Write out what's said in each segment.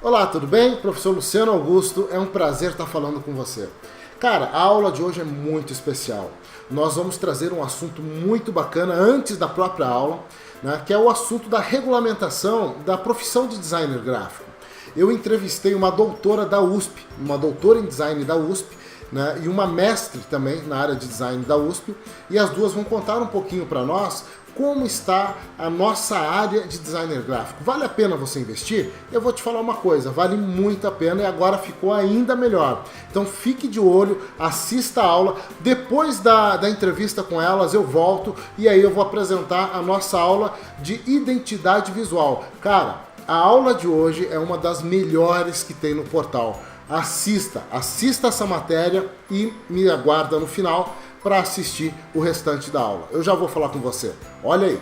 Olá, tudo bem? Professor Luciano Augusto, é um prazer estar falando com você. Cara, a aula de hoje é muito especial. Nós vamos trazer um assunto muito bacana antes da própria aula, né, que é o assunto da regulamentação da profissão de designer gráfico. Eu entrevistei uma doutora da USP, uma doutora em design da USP, né, e uma mestre também na área de design da USP, e as duas vão contar um pouquinho para nós como está a nossa área de designer gráfico. Vale a pena você investir? Eu vou te falar uma coisa, vale muito a pena e agora ficou ainda melhor. Então fique de olho, assista a aula. Depois da entrevista com elas eu volto e aí eu vou apresentar a nossa aula de identidade visual. Cara, a aula de hoje é uma das melhores que tem no portal. Assista essa matéria e me aguarda no final para assistir o restante da aula. Eu já vou falar com você. Olha aí.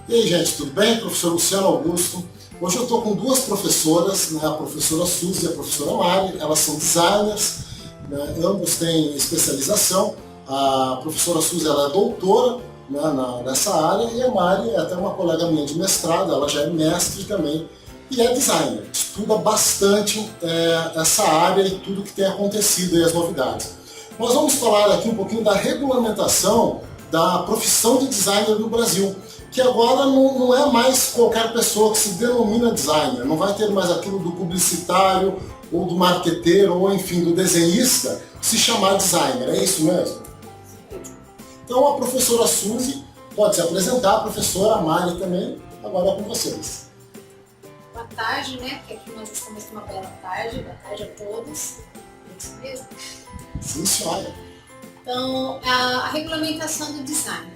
E aí, gente, tudo bem? Professor Luciano Augusto. Hoje eu estou com duas professoras, né? A professora Suzy e a professora Mari. Elas são designers, né? Ambos têm especialização. A professora Suzy ela é doutora, né, nessa área, e a Mari é até uma colega minha de mestrado, ela já é mestre também e é designer, estuda bastante essa área e tudo que tem acontecido e as novidades. Nós vamos falar aqui um pouquinho da regulamentação da profissão de designer no Brasil, que agora não é mais qualquer pessoa que se denomina designer, não vai ter mais aquilo do publicitário ou do marqueteiro ou enfim do desenhista se chamar designer, é isso mesmo? Então a professora Suzy pode se apresentar, a professora Mari também, agora é com vocês. Boa tarde, né? Porque aqui nós estamos numa bela tarde. Boa tarde a todos. É isso mesmo? Sim, senhora. Então, a regulamentação do design.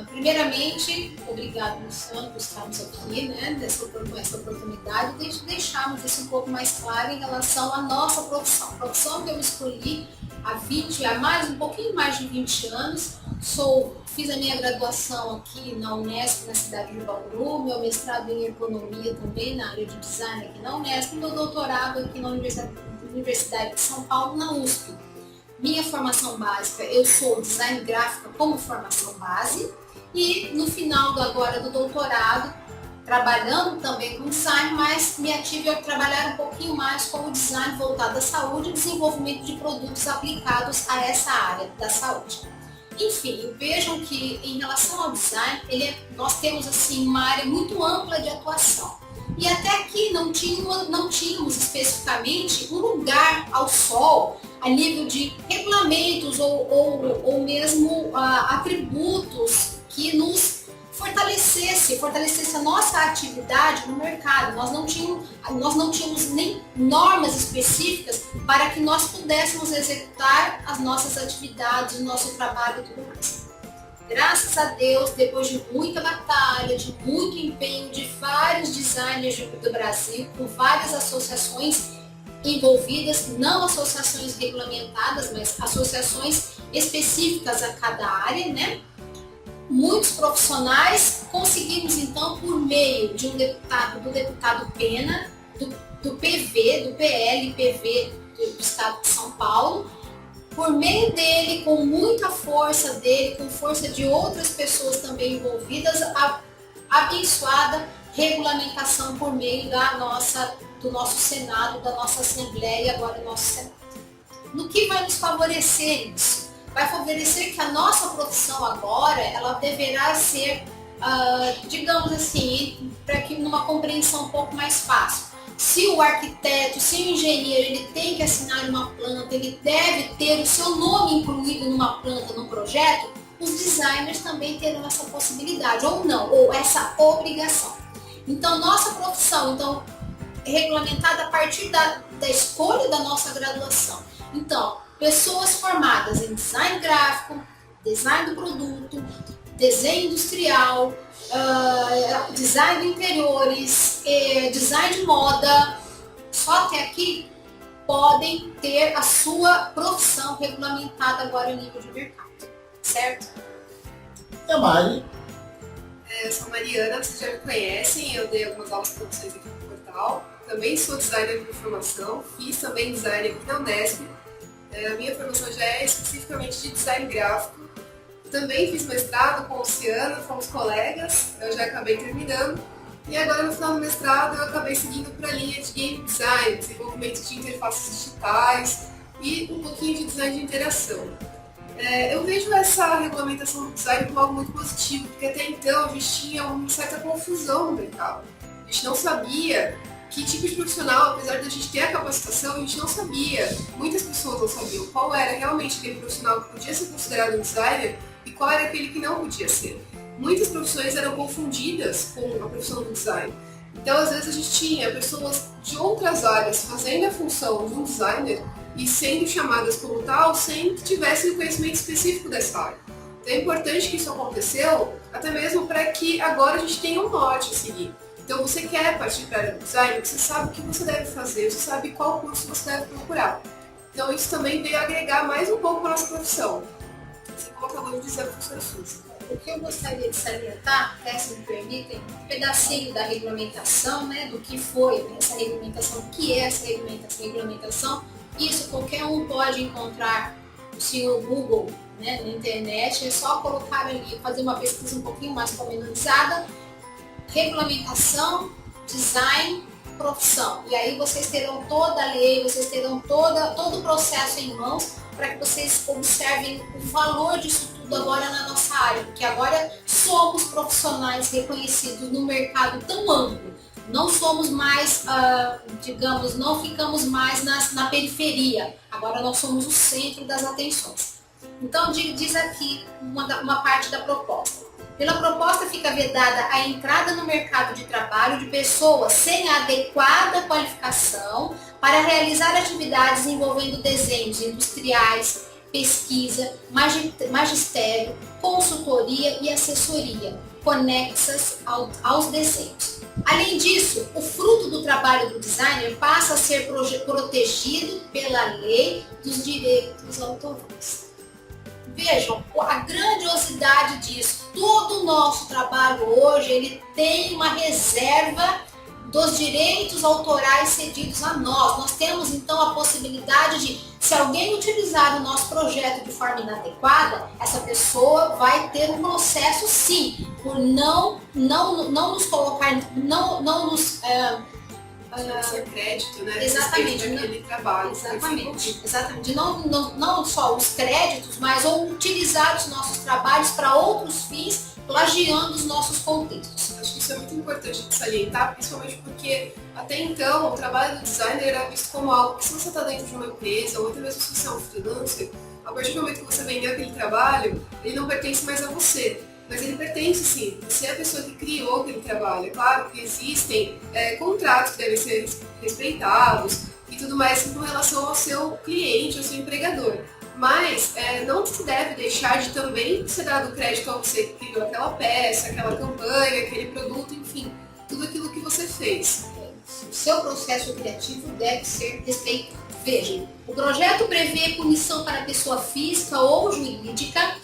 Primeiramente, obrigado, Luciano, por estarmos aqui, né? Essa oportunidade de deixarmos isso um pouco mais claro em relação à nossa profissão. A profissão que eu escolhi há um pouquinho mais de 20 anos. Fiz a minha graduação aqui na Unesp, na cidade de Bauru, meu mestrado em economia também na área de design aqui na Unesp, e meu doutorado aqui na Universidade de São Paulo, na USP. Minha formação básica, eu sou design gráfica como formação base, e no final do doutorado, trabalhando também com design, mas me ative a trabalhar um pouquinho mais com o design voltado à saúde e desenvolvimento de produtos aplicados a essa área da saúde. Enfim, vejam que em relação ao design, nós temos assim uma área muito ampla de atuação. E até aqui não tínhamos especificamente um lugar ao sol a nível de regulamentos ou mesmo atributos que nos fortalecesse a nossa atividade no mercado. Nós não tínhamos nem normas específicas para que nós pudéssemos executar as nossas atividades, o nosso trabalho e tudo mais. Graças a Deus, depois de muita batalha, de muito empenho de vários designers do Brasil, com várias associações envolvidas, não associações regulamentadas, mas associações específicas a cada área, né? Muitos profissionais conseguimos então, por meio de do deputado Pena, do PV, do PL, PV do Estado de São Paulo, por meio dele, com muita força dele, com força de outras pessoas também envolvidas, a abençoada regulamentação por meio do nosso Senado, da nossa Assembleia e agora do nosso Senado. No que vai nos favorecer isso? Vai favorecer que a nossa profissão agora, ela deverá ser, digamos assim, para que numa compreensão um pouco mais fácil. Se o arquiteto, se o engenheiro, ele tem que assinar uma planta, ele deve ter o seu nome incluído numa planta, num projeto, os designers também terão essa possibilidade, ou não, ou essa obrigação. Então, nossa profissão, é regulamentada a partir da escolha da nossa graduação. Então, pessoas formadas em design gráfico, design do produto, desenho industrial, design de interiores, design de moda, só até aqui podem ter a sua profissão regulamentada agora em nível de mercado, certo? E a Mari? Eu sou a Mariana, vocês já me conhecem, eu dei algumas aulas para vocês aqui no portal. Também sou designer de formação, fiz também design aqui na Unesp. A minha formação já é especificamente de design gráfico. também fiz mestrado com o Luciano, fomos colegas, eu já acabei terminando. E agora no final do mestrado eu acabei seguindo para a linha de Game Design, desenvolvimento de interfaces digitais e um pouquinho de design de interação. Eu vejo essa regulamentação do design como algo muito positivo, porque até então a gente tinha uma certa confusão no mercado. A gente não sabia que tipo de profissional, apesar de a gente ter a capacitação, a gente não sabia, muitas pessoas não sabiam qual era realmente aquele profissional que podia ser considerado um designer e qual era aquele que não podia ser. Muitas profissões eram confundidas com a profissão do design. Então, às vezes, a gente tinha pessoas de outras áreas fazendo a função de um designer e sendo chamadas como tal sem que tivessem o conhecimento específico dessa área. Então, é importante que isso aconteceu, até mesmo para que agora a gente tenha um norte a seguir. Então, você quer partir para a área do design, você sabe o que você deve fazer, você sabe qual curso você deve procurar. Então, isso também veio agregar mais um pouco para a nossa profissão. Assim como acabou de dizer a professora Suzy. O que eu gostaria de salientar, se me permitem, um pedacinho da regulamentação, né, do que foi essa regulamentação, o que é essa regulamentação. Isso qualquer um pode encontrar no senhor Google, né, na internet, é só colocar ali, fazer uma pesquisa um pouquinho mais pormenorizada, regulamentação, design, profissão. E aí vocês terão toda a lei, vocês terão todo o processo em mãos para que vocês observem o valor disso tudo agora na nossa área, porque agora somos profissionais reconhecidos no mercado tão amplo. Não somos mais, não ficamos mais na periferia, agora nós somos o centro das atenções. Então diz aqui uma parte da proposta. Pela proposta fica vedada a entrada no mercado de trabalho de pessoas sem adequada qualificação para realizar atividades envolvendo desenhos industriais, pesquisa, magistério, consultoria e assessoria, conexas aos desenhos. Além disso, o fruto do trabalho do designer passa a ser protegido pela lei dos direitos autorais. Vejam a grandiosidade disso. Todo o nosso trabalho hoje, ele tem uma reserva dos direitos autorais cedidos a nós. Nós temos então a possibilidade de, se alguém utilizar o nosso projeto de forma inadequada, essa pessoa vai ter um processo sim, por não nos colocar, não nos ser crédito, né? Exatamente, daquele trabalho. Exatamente. Não só os créditos, mas ou utilizar os nossos trabalhos para outros fins, plagiando os nossos contextos. Acho que isso é muito importante de salientar, principalmente porque até então o trabalho do designer era visto como algo que, se você está dentro de uma empresa, ou até mesmo se você é um freelancer, a partir do momento que você vendeu aquele trabalho, ele não pertence mais a você. Mas ele pertence sim, você é a pessoa que criou aquele trabalho. É claro que existem contratos que devem ser respeitados e tudo mais com relação ao seu cliente, ao seu empregador. Mas não se deve deixar de também ser dado crédito ao você que criou aquela peça, aquela campanha, aquele produto, enfim, tudo aquilo que você fez. O seu processo criativo deve ser respeitado. Veja, o projeto prevê punição para pessoa física ou jurídica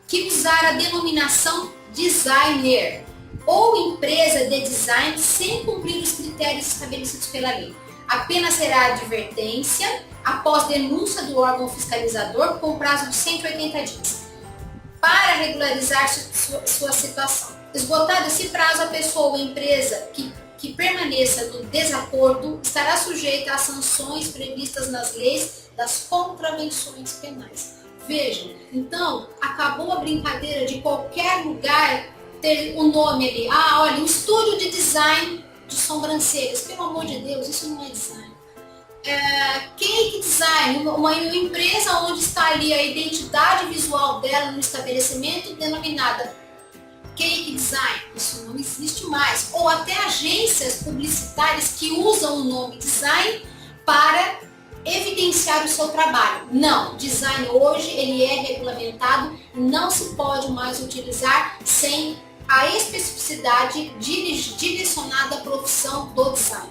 que usar a denominação designer ou empresa de design sem cumprir os critérios estabelecidos pela lei. A pena será advertência após denúncia do órgão fiscalizador com prazo de 180 dias para regularizar sua situação. Esgotado esse prazo, a pessoa ou empresa que permaneça no desacordo estará sujeita às sanções previstas nas leis das contravenções penais. Vejam, então, acabou a brincadeira de qualquer lugar ter o nome ali. Olha, um estúdio de design de sobrancelhas. Pelo amor de Deus, isso não é design. Cake design, uma empresa onde está ali a identidade visual dela no estabelecimento denominada cake design. Isso não existe mais. Ou até agências publicitárias que usam o nome design para evidenciar o seu trabalho. Não, design hoje ele é regulamentado, não se pode mais utilizar sem a especificidade direcionada à profissão do design.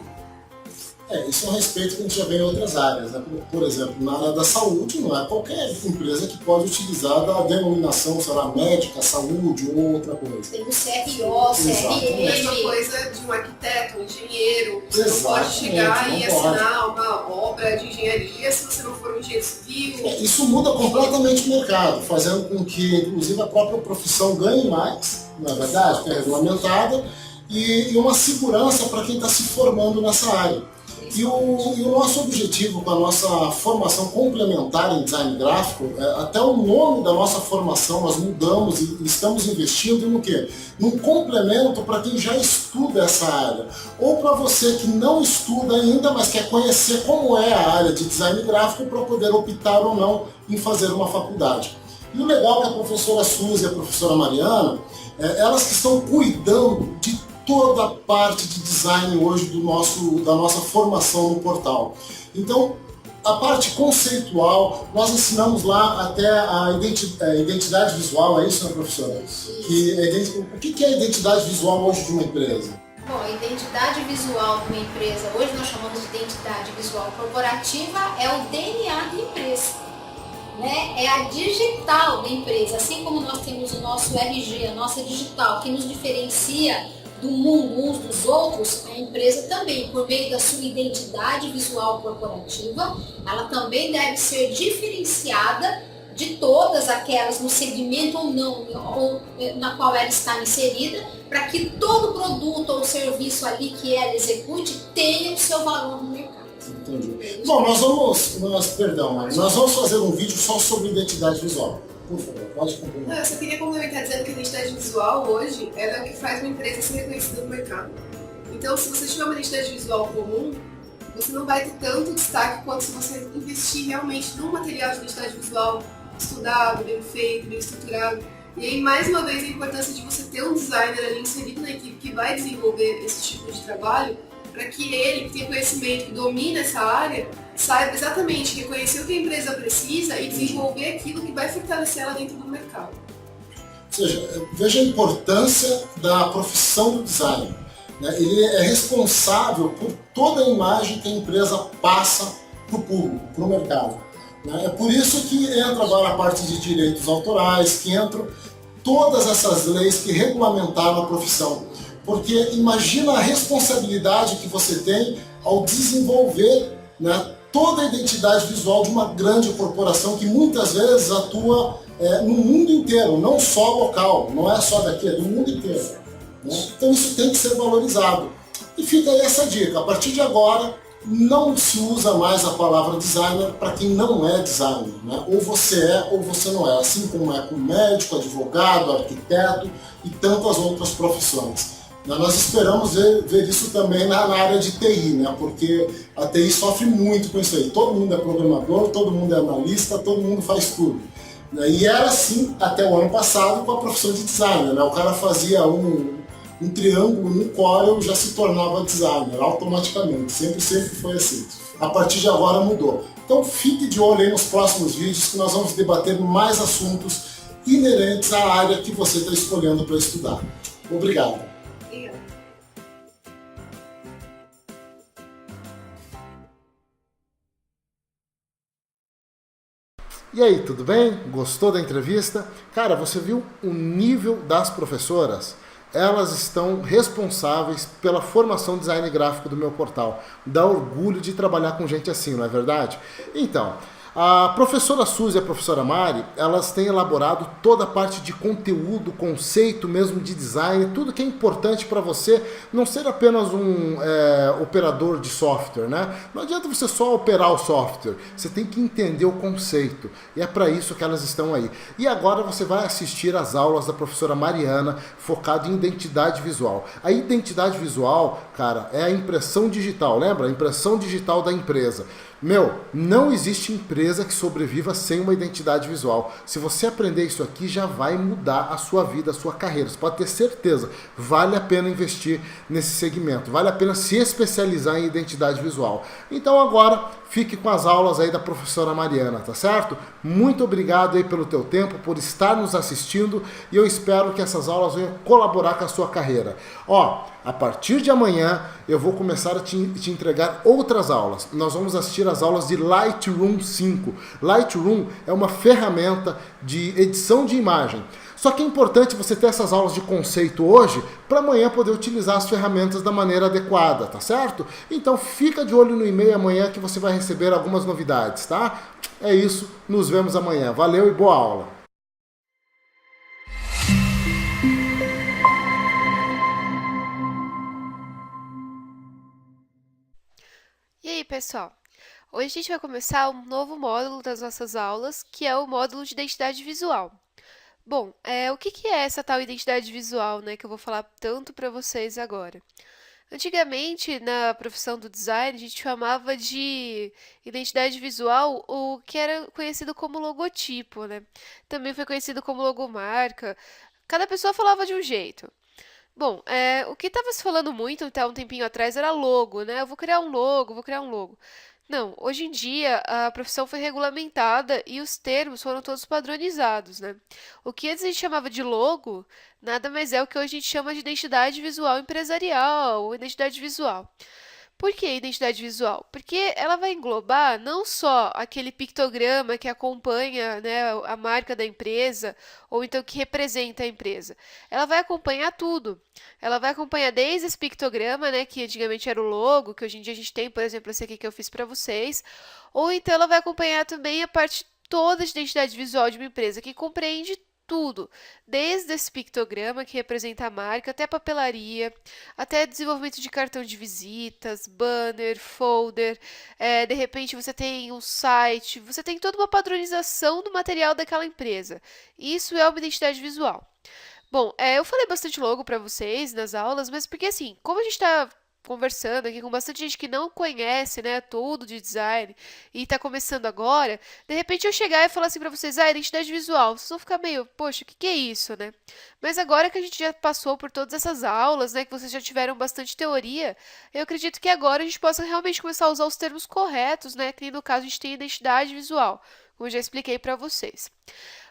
Isso é um respeito que a gente já vê em outras áreas, né? Por exemplo, na área da saúde, não é qualquer empresa que pode utilizar da denominação, sei lá, médica, saúde ou outra coisa. Tem o CRO, CRM. Mesma coisa de um arquiteto, um engenheiro. Você não Exatamente, pode chegar não e pode. assinar uma obra de engenharia se você não for um engenheiro civil. Isso muda completamente o mercado, fazendo com que, inclusive, a própria profissão ganhe mais, não é verdade? Que é regulamentada, e uma segurança para quem está se formando nessa área. E o nosso objetivo com a nossa formação complementar em design gráfico, até o nome da nossa formação nós mudamos e estamos investindo no quê? Num complemento para quem já estuda essa área. Ou para você que não estuda ainda, mas quer conhecer como é a área de design gráfico para poder optar ou não em fazer uma faculdade. E o legal é que a professora Suzy e a professora Mariana, elas que estão cuidando de toda a parte de design hoje da nossa formação no portal. Então, a parte conceitual, nós ensinamos lá até a identidade visual, é isso, né, professora? O que é a identidade visual hoje de uma empresa? Bom, a identidade visual de uma empresa, hoje nós chamamos de identidade visual corporativa, é o DNA da empresa. Né? É a digital da empresa, assim como nós temos o nosso RG, a nossa digital, que nos diferencia do mundo uns dos outros, a empresa também, por meio da sua identidade visual corporativa, ela também deve ser diferenciada de todas aquelas no segmento ou não, ou na qual ela está inserida, para que todo produto ou serviço ali que ela execute tenha o seu valor no mercado. Entendi. Bom, nós vamos fazer um vídeo só sobre identidade visual. Por favor, pode complementar. Eu só queria complementar dizendo que a identidade visual hoje é o que faz uma empresa ser reconhecida no mercado. Então, se você tiver uma identidade visual comum, você não vai ter tanto destaque quanto se você investir realmente num material de identidade visual estudado, bem feito, bem estruturado. E aí, mais uma vez, a importância de você ter um designer ali inserido na equipe que vai desenvolver esse tipo de trabalho, para que ele, que tem conhecimento, que domina essa área, saiba exatamente reconhecer o que a empresa precisa e desenvolver aquilo que vai fortalecer ela dentro do mercado. Ou seja, veja a importância da profissão do design. Ele é responsável por toda a imagem que a empresa passa para o público, para o mercado. É por isso que entra agora a parte de direitos autorais, que entram todas essas leis que regulamentaram a profissão. Porque imagina a responsabilidade que você tem ao desenvolver, né, toda a identidade visual de uma grande corporação que muitas vezes atua no mundo inteiro, não só local, não é só daqui, é do mundo inteiro. Né? Então isso tem que ser valorizado. E fica aí essa dica, a partir de agora não se usa mais a palavra designer para quem não é designer. Né? Ou você é ou você não é, assim como é com médico, advogado, arquiteto e tantas outras profissões. Nós esperamos ver isso também na área de TI, né? Porque a TI sofre muito com isso aí. Todo mundo é programador, todo mundo é analista, todo mundo faz tudo. E era assim até o ano passado com a profissão de designer. Né? O cara fazia um triângulo no Corel já se tornava designer automaticamente. Sempre foi assim. A partir de agora mudou. Então fique de olho aí nos próximos vídeos que nós vamos debater mais assuntos inerentes à área que você está escolhendo para estudar. Obrigado. E aí, tudo bem? Gostou da entrevista? Cara, você viu o nível das professoras? Elas estão responsáveis pela formação de design gráfico do meu portal. Dá orgulho de trabalhar com gente assim, não é verdade? Então, a professora Suzy e a professora Mari, elas têm elaborado toda a parte de conteúdo, conceito mesmo de design, tudo que é importante para você não ser apenas um operador de software, né? Não adianta você só operar o software, você tem que entender o conceito, e é para isso que elas estão aí. E agora você vai assistir às aulas da professora Mariana, focado em identidade visual. A identidade visual, cara, é a impressão digital, lembra? A impressão digital da empresa. Não existe empresa que sobreviva sem uma identidade visual. Se você aprender isso aqui, já vai mudar a sua vida, a sua carreira. Você pode ter certeza, vale a pena investir nesse segmento, vale a pena se especializar em identidade visual. Então agora, fique com as aulas aí da professora Mariana, tá certo? Muito obrigado aí pelo teu tempo, por estar nos assistindo, e eu espero que essas aulas venham colaborar com a sua carreira. Ó, a partir de amanhã eu vou começar a te entregar outras aulas. Nós vamos assistir às aulas de Lightroom 5. Lightroom é uma ferramenta de edição de imagem. Só que é importante você ter essas aulas de conceito hoje para amanhã poder utilizar as ferramentas da maneira adequada, tá certo? Então fica de olho no e-mail amanhã que você vai receber algumas novidades, tá? É isso, nos vemos amanhã. Valeu e boa aula! E aí, pessoal? Hoje a gente vai começar um novo módulo das nossas aulas, que é o módulo de identidade visual. Bom, o que é essa tal identidade visual, né, que eu vou falar tanto para vocês agora? Antigamente, na profissão do design, a gente chamava de identidade visual o que era conhecido como logotipo, né? Também foi conhecido como logomarca. Cada pessoa falava de um jeito. Bom, o que estava se falando muito até um tempinho atrás era logo, né? Eu vou criar um logo, vou criar um logo. Não, hoje em dia a profissão foi regulamentada e os termos foram todos padronizados, né? O que antes a gente chamava de logo, nada mais é o que hoje a gente chama de identidade visual empresarial ou identidade visual. Por que identidade visual? Porque ela vai englobar não só aquele pictograma que acompanha, né, a marca da empresa, ou então que representa a empresa. Ela vai acompanhar tudo. Ela vai acompanhar desde esse pictograma, né, que antigamente era o logo, que hoje em dia a gente tem, por exemplo, esse aqui que eu fiz para vocês, ou então ela vai acompanhar também a parte toda de identidade visual de uma empresa, que compreende tudo, desde esse pictograma que representa a marca, até a papelaria, até desenvolvimento de cartão de visitas, banner, folder, de repente você tem um site, você tem toda uma padronização do material daquela empresa. Isso é uma identidade visual. Bom, eu falei bastante logo para vocês nas aulas, mas porque assim, como a gente está conversando aqui com bastante gente que não conhece, né, tudo de design e está começando agora, de repente eu chegar e falar assim para vocês, identidade visual, vocês vão ficar meio, poxa, o que é isso, né? Mas agora que a gente já passou por todas essas aulas, né, que vocês já tiveram bastante teoria, eu acredito que agora a gente possa realmente começar a usar os termos corretos, né, que no caso a gente tem identidade visual, como eu já expliquei para vocês.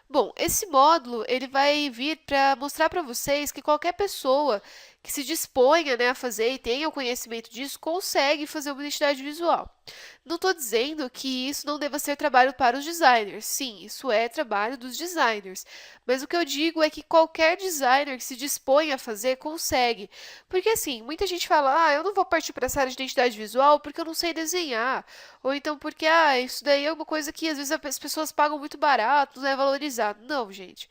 Bom, esse módulo ele vai vir para mostrar para vocês que qualquer pessoa que se disponha, né, a fazer e tenha o conhecimento disso, consegue fazer uma identidade visual. Não estou dizendo que isso não deva ser trabalho para os designers. Sim, isso é trabalho dos designers. Mas o que eu digo é que qualquer designer que se dispõe a fazer, consegue. Porque assim, muita gente fala, eu não vou partir para essa área de identidade visual porque eu não sei desenhar. Ou então porque, isso daí é uma coisa que às vezes as pessoas pagam muito barato, não é valorizado. Não, gente.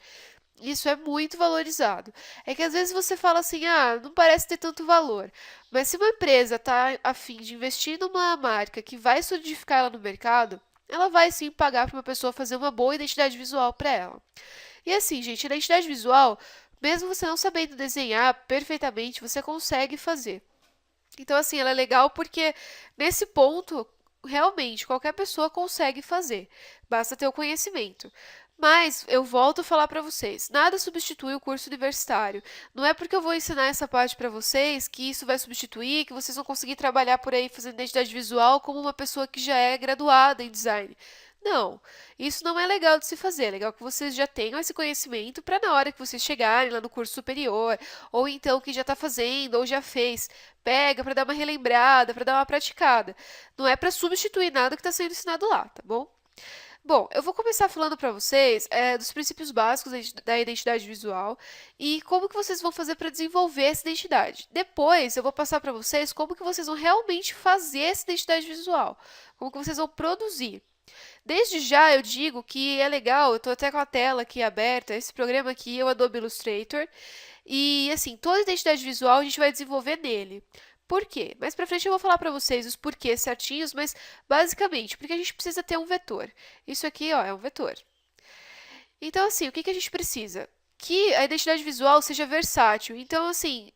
Isso é muito valorizado. É que às vezes você fala assim, não parece ter tanto valor. Mas se uma empresa está a fim de investir numa marca que vai solidificar ela no mercado, ela vai sim pagar para uma pessoa fazer uma boa identidade visual para ela. E assim, gente, a identidade visual, mesmo você não sabendo desenhar perfeitamente, você consegue fazer. Então, assim, ela é legal porque nesse ponto, realmente, qualquer pessoa consegue fazer. Basta ter o conhecimento. Mas eu volto a falar para vocês, nada substitui o curso universitário. Não é porque eu vou ensinar essa parte para vocês que isso vai substituir, que vocês vão conseguir trabalhar por aí fazendo identidade visual como uma pessoa que já é graduada em design. Não, isso não é legal de se fazer. É legal que vocês já tenham esse conhecimento para na hora que vocês chegarem lá no curso superior, ou então que já está fazendo, ou já fez, pega para dar uma relembrada, para dar uma praticada. Não é para substituir nada que está sendo ensinado lá, tá bom? Bom, eu vou começar falando para vocês dos princípios básicos da identidade visual e como que vocês vão fazer para desenvolver essa identidade. Depois, eu vou passar para vocês como que vocês vão realmente fazer essa identidade visual, como que vocês vão produzir. Desde já eu digo que é legal, eu estou até com a tela aqui aberta, esse programa aqui é o Adobe Illustrator, e assim, toda a identidade visual a gente vai desenvolver nele. Por quê? Mais pra frente eu vou falar para vocês os porquês certinhos, mas basicamente, porque a gente precisa ter um vetor. Isso aqui, é um vetor. Então, assim, o que a gente precisa? Que a identidade visual seja versátil. Então, assim,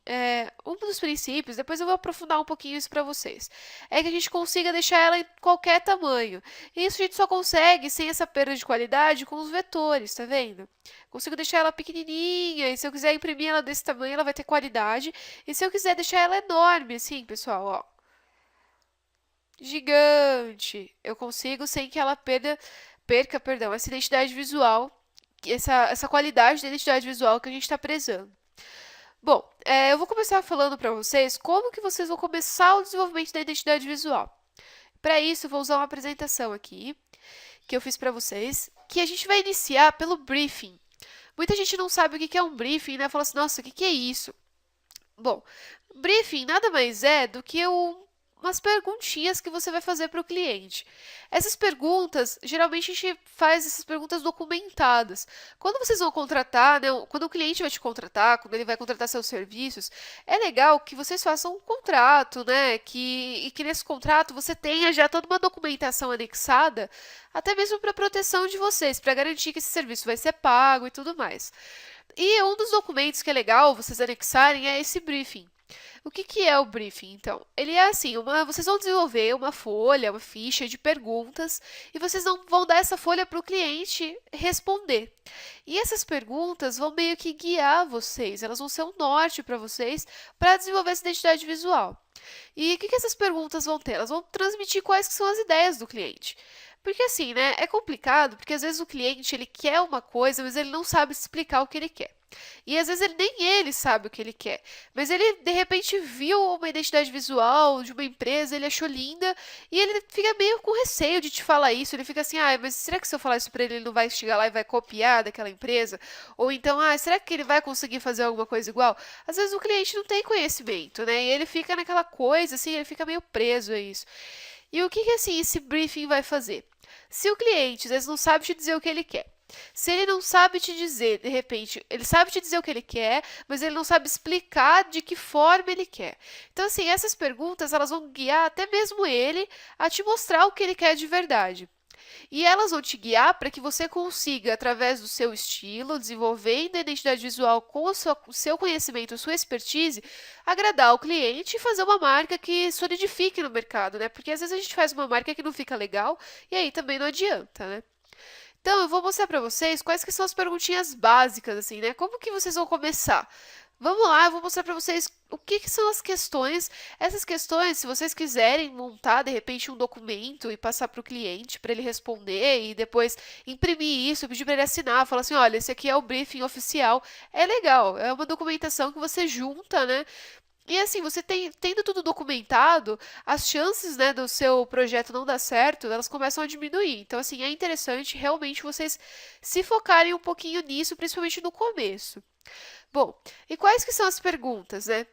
um dos princípios, depois eu vou aprofundar um pouquinho isso para vocês, é que a gente consiga deixar ela em qualquer tamanho. E isso a gente só consegue sem essa perda de qualidade com os vetores, tá vendo? Consigo deixar ela pequenininha, e se eu quiser imprimir ela desse tamanho, ela vai ter qualidade. E se eu quiser deixar ela enorme, assim, pessoal, gigante. Eu consigo sem que ela perca, perdão, essa identidade visual, essa qualidade da identidade visual que a gente está prezando. Bom, eu vou começar falando para vocês como que vocês vão começar o desenvolvimento da identidade visual. Para isso, eu vou usar uma apresentação aqui que eu fiz para vocês, que a gente vai iniciar pelo briefing. Muita gente não sabe o que é um briefing, né? Fala assim, nossa, o que é isso? Bom, briefing nada mais é do que umas perguntinhas que você vai fazer para o cliente. Essas perguntas, geralmente a gente faz essas perguntas documentadas. Quando vocês vão contratar, né, quando o cliente vai te contratar, quando ele vai contratar seus serviços, é legal que vocês façam um contrato, né, e que nesse contrato você tenha já toda uma documentação anexada, até mesmo para proteção de vocês, para garantir que esse serviço vai ser pago e tudo mais. E um dos documentos que é legal vocês anexarem é esse briefing. O que é o briefing, então? Ele é assim, vocês vão desenvolver uma folha, uma ficha de perguntas e vocês vão dar essa folha para o cliente responder. E essas perguntas vão meio que guiar vocês, elas vão ser um norte para vocês para desenvolver essa identidade visual. E o que essas perguntas vão ter? Elas vão transmitir quais que são as ideias do cliente. Porque assim, né, é complicado, porque às vezes o cliente ele quer uma coisa, mas ele não sabe explicar o que ele quer. E às vezes nem ele sabe o que ele quer, mas ele de repente viu uma identidade visual de uma empresa, ele achou linda e ele fica meio com receio de te falar isso. Ele fica assim, mas será que se eu falar isso para ele, ele não vai chegar lá e vai copiar daquela empresa? Ou então, será que ele vai conseguir fazer alguma coisa igual? Às vezes o cliente não tem conhecimento, né? E ele fica naquela coisa, assim, ele fica meio preso a isso. E o que assim esse briefing vai fazer? Se o cliente às vezes não sabe te dizer o que ele quer, se ele não sabe te dizer, de repente, ele sabe te dizer o que ele quer, mas ele não sabe explicar de que forma ele quer. Então, assim, essas perguntas, elas vão guiar até mesmo ele a te mostrar o que ele quer de verdade. E elas vão te guiar para que você consiga, através do seu estilo, desenvolvendo a identidade visual com o seu conhecimento, a sua expertise, agradar o cliente e fazer uma marca que solidifique no mercado, né? Porque às vezes a gente faz uma marca que não fica legal e aí também não adianta, né? Então, eu vou mostrar para vocês quais que são as perguntinhas básicas, assim, né? Como que vocês vão começar? Vamos lá, eu vou mostrar para vocês o que são as questões. Essas questões, se vocês quiserem montar, de repente, um documento e passar para o cliente, para ele responder e depois imprimir isso, pedir para ele assinar, falar assim, olha, esse aqui é o briefing oficial. É legal, é uma documentação que você junta, né? E assim, você tendo tudo documentado, as chances, né, do seu projeto não dar certo, elas começam a diminuir. Então, assim, é interessante realmente vocês se focarem um pouquinho nisso, principalmente no começo. Bom, e quais que são as perguntas, né?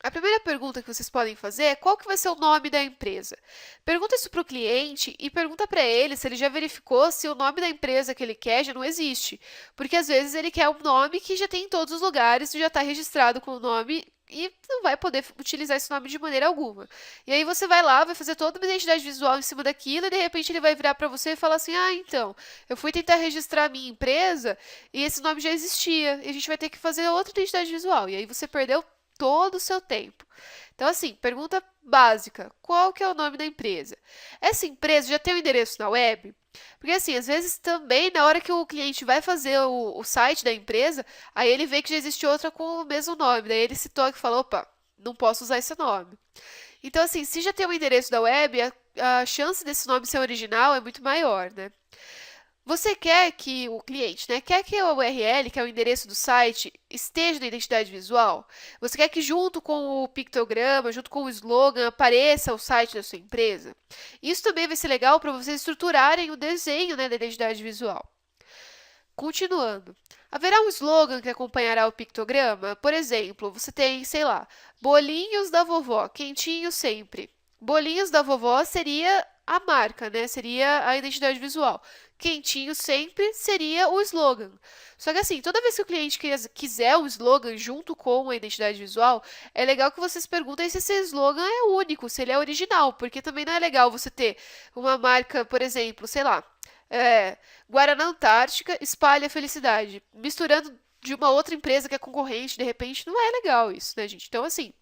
A primeira pergunta que vocês podem fazer é qual que vai ser o nome da empresa. Pergunta isso para o cliente e pergunta para ele se ele já verificou se o nome da empresa que ele quer já não existe. Porque às vezes ele quer um nome que já tem em todos os lugares, já está registrado com o nome e não vai poder utilizar esse nome de maneira alguma. E aí você vai lá, vai fazer toda uma identidade visual em cima daquilo e de repente ele vai virar para você e falar assim, então, eu fui tentar registrar a minha empresa e esse nome já existia e a gente vai ter que fazer outra identidade visual. E aí você perdeu todo o seu tempo. Então, assim, pergunta básica: qual que é o nome da empresa? Essa empresa já tem um endereço na web? Porque, assim, às vezes também, na hora que o cliente vai fazer o site da empresa, aí ele vê que já existe outra com o mesmo nome. Daí ele se toca e fala: opa, não posso usar esse nome. Então, assim, se já tem um endereço da web, a chance desse nome ser original é muito maior, né? Você quer que o cliente, né, quer que a URL, que é o endereço do site, esteja na identidade visual? Você quer que junto com o pictograma, junto com o slogan, apareça o site da sua empresa? Isso também vai ser legal para vocês estruturarem o desenho, né, da identidade visual. Continuando. Haverá um slogan que acompanhará o pictograma? Por exemplo, você tem, sei lá, bolinhos da vovó, quentinho sempre. Bolinhos da vovó seria a marca, né? Seria a identidade visual. Quentinho sempre seria o slogan. Só que assim, toda vez que o cliente quiser um slogan junto com a identidade visual, é legal que vocês perguntem se esse slogan é único, se ele é original, porque também não é legal você ter uma marca, por exemplo, sei lá, Guaraná Antártica espalha felicidade, misturando de uma outra empresa que é concorrente, de repente, não é legal isso, né, gente? Então, assim,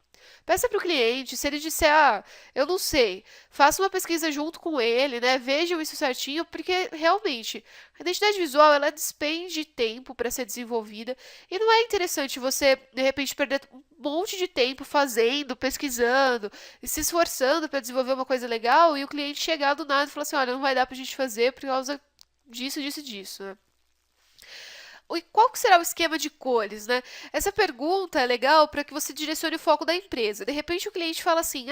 Peça para o cliente, se ele disser, eu não sei, faça uma pesquisa junto com ele, né? Vejam isso certinho, porque realmente a identidade visual ela despende tempo para ser desenvolvida e não é interessante você, de repente, perder um monte de tempo fazendo, pesquisando e se esforçando para desenvolver uma coisa legal e o cliente chegar do nada e falar assim, olha, não vai dar para a gente fazer por causa disso, disso, disso, né? E qual que será o esquema de cores, né? Essa pergunta é legal para que você direcione o foco da empresa. De repente o cliente fala assim: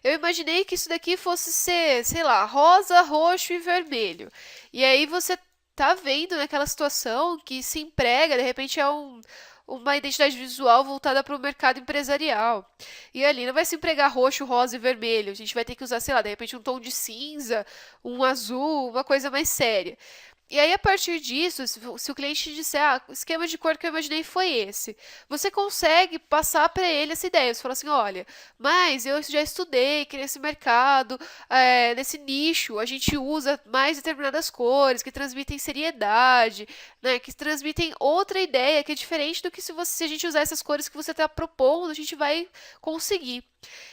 eu imaginei que isso daqui fosse ser, sei lá, rosa, roxo e vermelho. E aí você tá vendo naquela situação que se emprega, de repente uma identidade visual voltada para o mercado empresarial. E ali não vai se empregar roxo, rosa e vermelho. A gente vai ter que usar, sei lá, de repente um tom de cinza, um azul, uma coisa mais séria. E aí, a partir disso, se o cliente disser, o esquema de cor que eu imaginei foi esse, você consegue passar para ele essa ideia. Você fala assim, olha, mas eu já estudei que nesse mercado, nesse nicho, a gente usa mais determinadas cores que transmitem seriedade, né, que transmitem outra ideia que é diferente do que se a gente usar essas cores que você está propondo, a gente vai conseguir.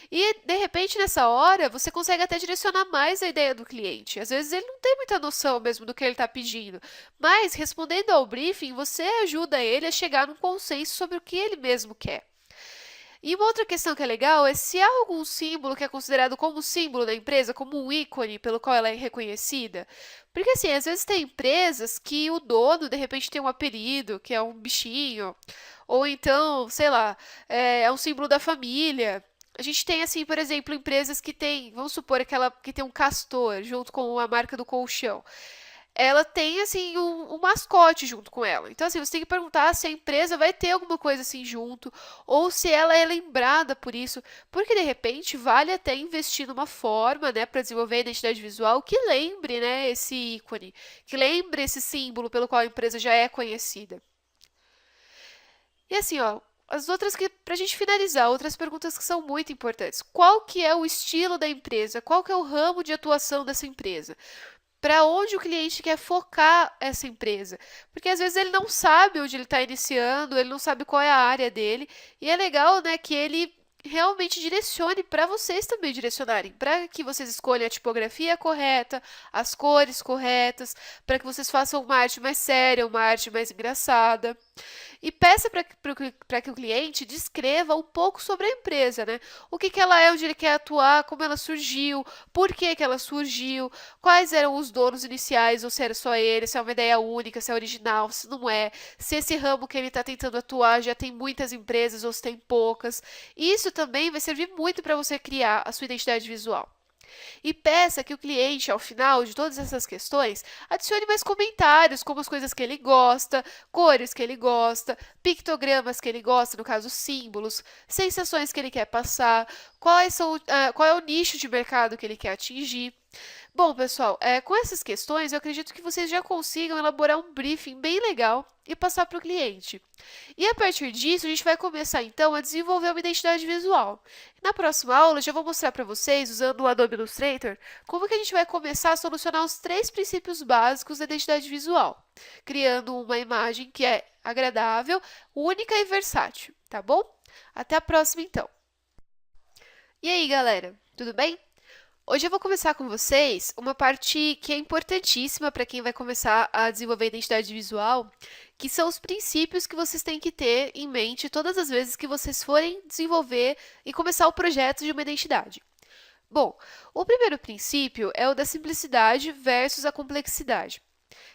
E, de repente, nessa hora, você consegue até direcionar mais a ideia do cliente. Às vezes ele não tem muita noção mesmo do que ele está pedindo, mas respondendo ao briefing, você ajuda ele a chegar num consenso sobre o que ele mesmo quer. E uma outra questão que é legal é se há algum símbolo que é considerado como símbolo da empresa, como um ícone pelo qual ela é reconhecida. Porque assim, às vezes tem empresas que o dono de repente tem um apelido, que é um bichinho, ou então, sei lá, é um símbolo da família. A gente tem, assim, por exemplo, empresas que tem, vamos supor, aquela que tem um castor junto com a marca do colchão. Ela tem, assim, um mascote junto com ela. Então, assim, você tem que perguntar se a empresa vai ter alguma coisa assim junto, ou se ela é lembrada por isso, porque, de repente, vale até investir numa forma, né, para desenvolver a identidade visual que lembre, né, esse ícone, que lembre esse símbolo pelo qual a empresa já é conhecida. E assim, as outras que, pra gente finalizar, outras perguntas que são muito importantes. Qual que é o estilo da empresa? Qual que é o ramo de atuação dessa empresa? Para onde o cliente quer focar essa empresa? Porque às vezes ele não sabe onde ele está iniciando, ele não sabe qual é a área dele, e é legal, né, que ele realmente direcione para vocês também direcionarem, para que vocês escolham a tipografia correta, as cores corretas, para que vocês façam uma arte mais séria, uma arte mais engraçada. E peça para que o cliente descreva um pouco sobre a empresa, né? O que ela é, onde ele quer atuar, como ela surgiu, por que ela surgiu, quais eram os donos iniciais, ou se era só ele, se é uma ideia única, se é original, se não é, se esse ramo que ele está tentando atuar já tem muitas empresas ou se tem poucas. Isso também vai servir muito para você criar a sua identidade visual. E peça que o cliente, ao final de todas essas questões, adicione mais comentários, como as coisas que ele gosta, cores que ele gosta, pictogramas que ele gosta, no caso símbolos, sensações que ele quer passar, qual é o nicho de mercado que ele quer atingir. Bom, pessoal, com essas questões, eu acredito que vocês já consigam elaborar um briefing bem legal e passar para o cliente. E a partir disso, a gente vai começar então a desenvolver uma identidade visual. Na próxima aula, eu já vou mostrar para vocês, usando o Adobe Illustrator, como que a gente vai começar a solucionar os 3 princípios básicos da identidade visual, criando uma imagem que é agradável, única e versátil, tá bom? Até a próxima, então! E aí, galera, tudo bem? Hoje eu vou começar com vocês uma parte que é importantíssima para quem vai começar a desenvolver identidade visual, que são os princípios que vocês têm que ter em mente todas as vezes que vocês forem desenvolver e começar o projeto de uma identidade. Bom, o primeiro princípio é o da simplicidade versus a complexidade.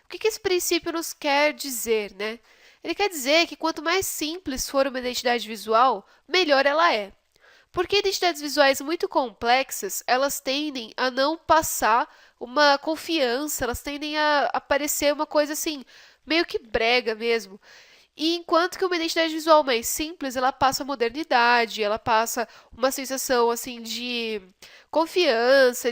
O que esse princípio nos quer dizer, né? Ele quer dizer que quanto mais simples for uma identidade visual, melhor ela é. Porque identidades visuais muito complexas, elas tendem a não passar uma confiança, elas tendem a parecer uma coisa assim, meio que brega mesmo. E enquanto que uma identidade visual mais simples, ela passa modernidade, ela passa uma sensação assim de confiança,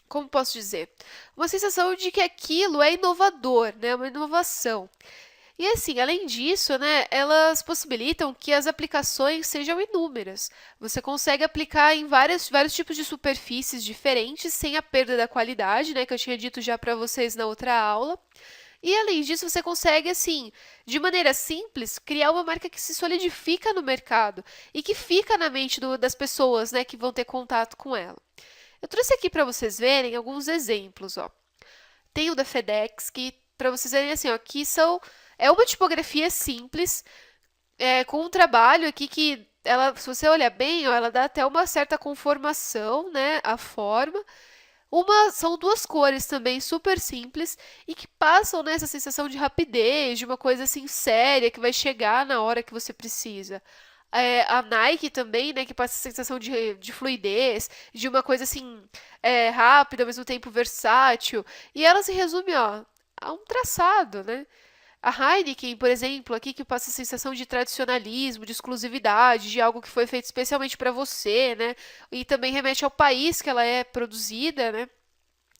como posso dizer? Uma sensação de que aquilo é inovador, né? Uma inovação. E assim, além disso, né, elas possibilitam que as aplicações sejam inúmeras. Você consegue aplicar em vários tipos de superfícies diferentes sem a perda da qualidade, né, que eu tinha dito já para vocês na outra aula. E além disso, você consegue, assim, de maneira simples, criar uma marca que se solidifica no mercado e que fica na mente das pessoas, né, que vão ter contato com ela. Eu trouxe aqui para vocês verem alguns exemplos, ó. Tem o da FedEx, que para vocês verem assim, ó, é uma tipografia simples, com um trabalho aqui que ela, se você olhar bem, ó, ela dá até uma certa conformação, né, a forma. São duas cores também super simples e que passam, né, essa sensação de rapidez, de uma coisa assim séria que vai chegar na hora que você precisa. A Nike também, né, que passa a sensação de fluidez, de uma coisa assim rápida, ao mesmo tempo versátil. E ela se resume, ó, a um traçado, né? A Heineken, por exemplo, aqui que passa a sensação de tradicionalismo, de exclusividade, de algo que foi feito especialmente para você, né? E também remete ao país que ela é produzida, né?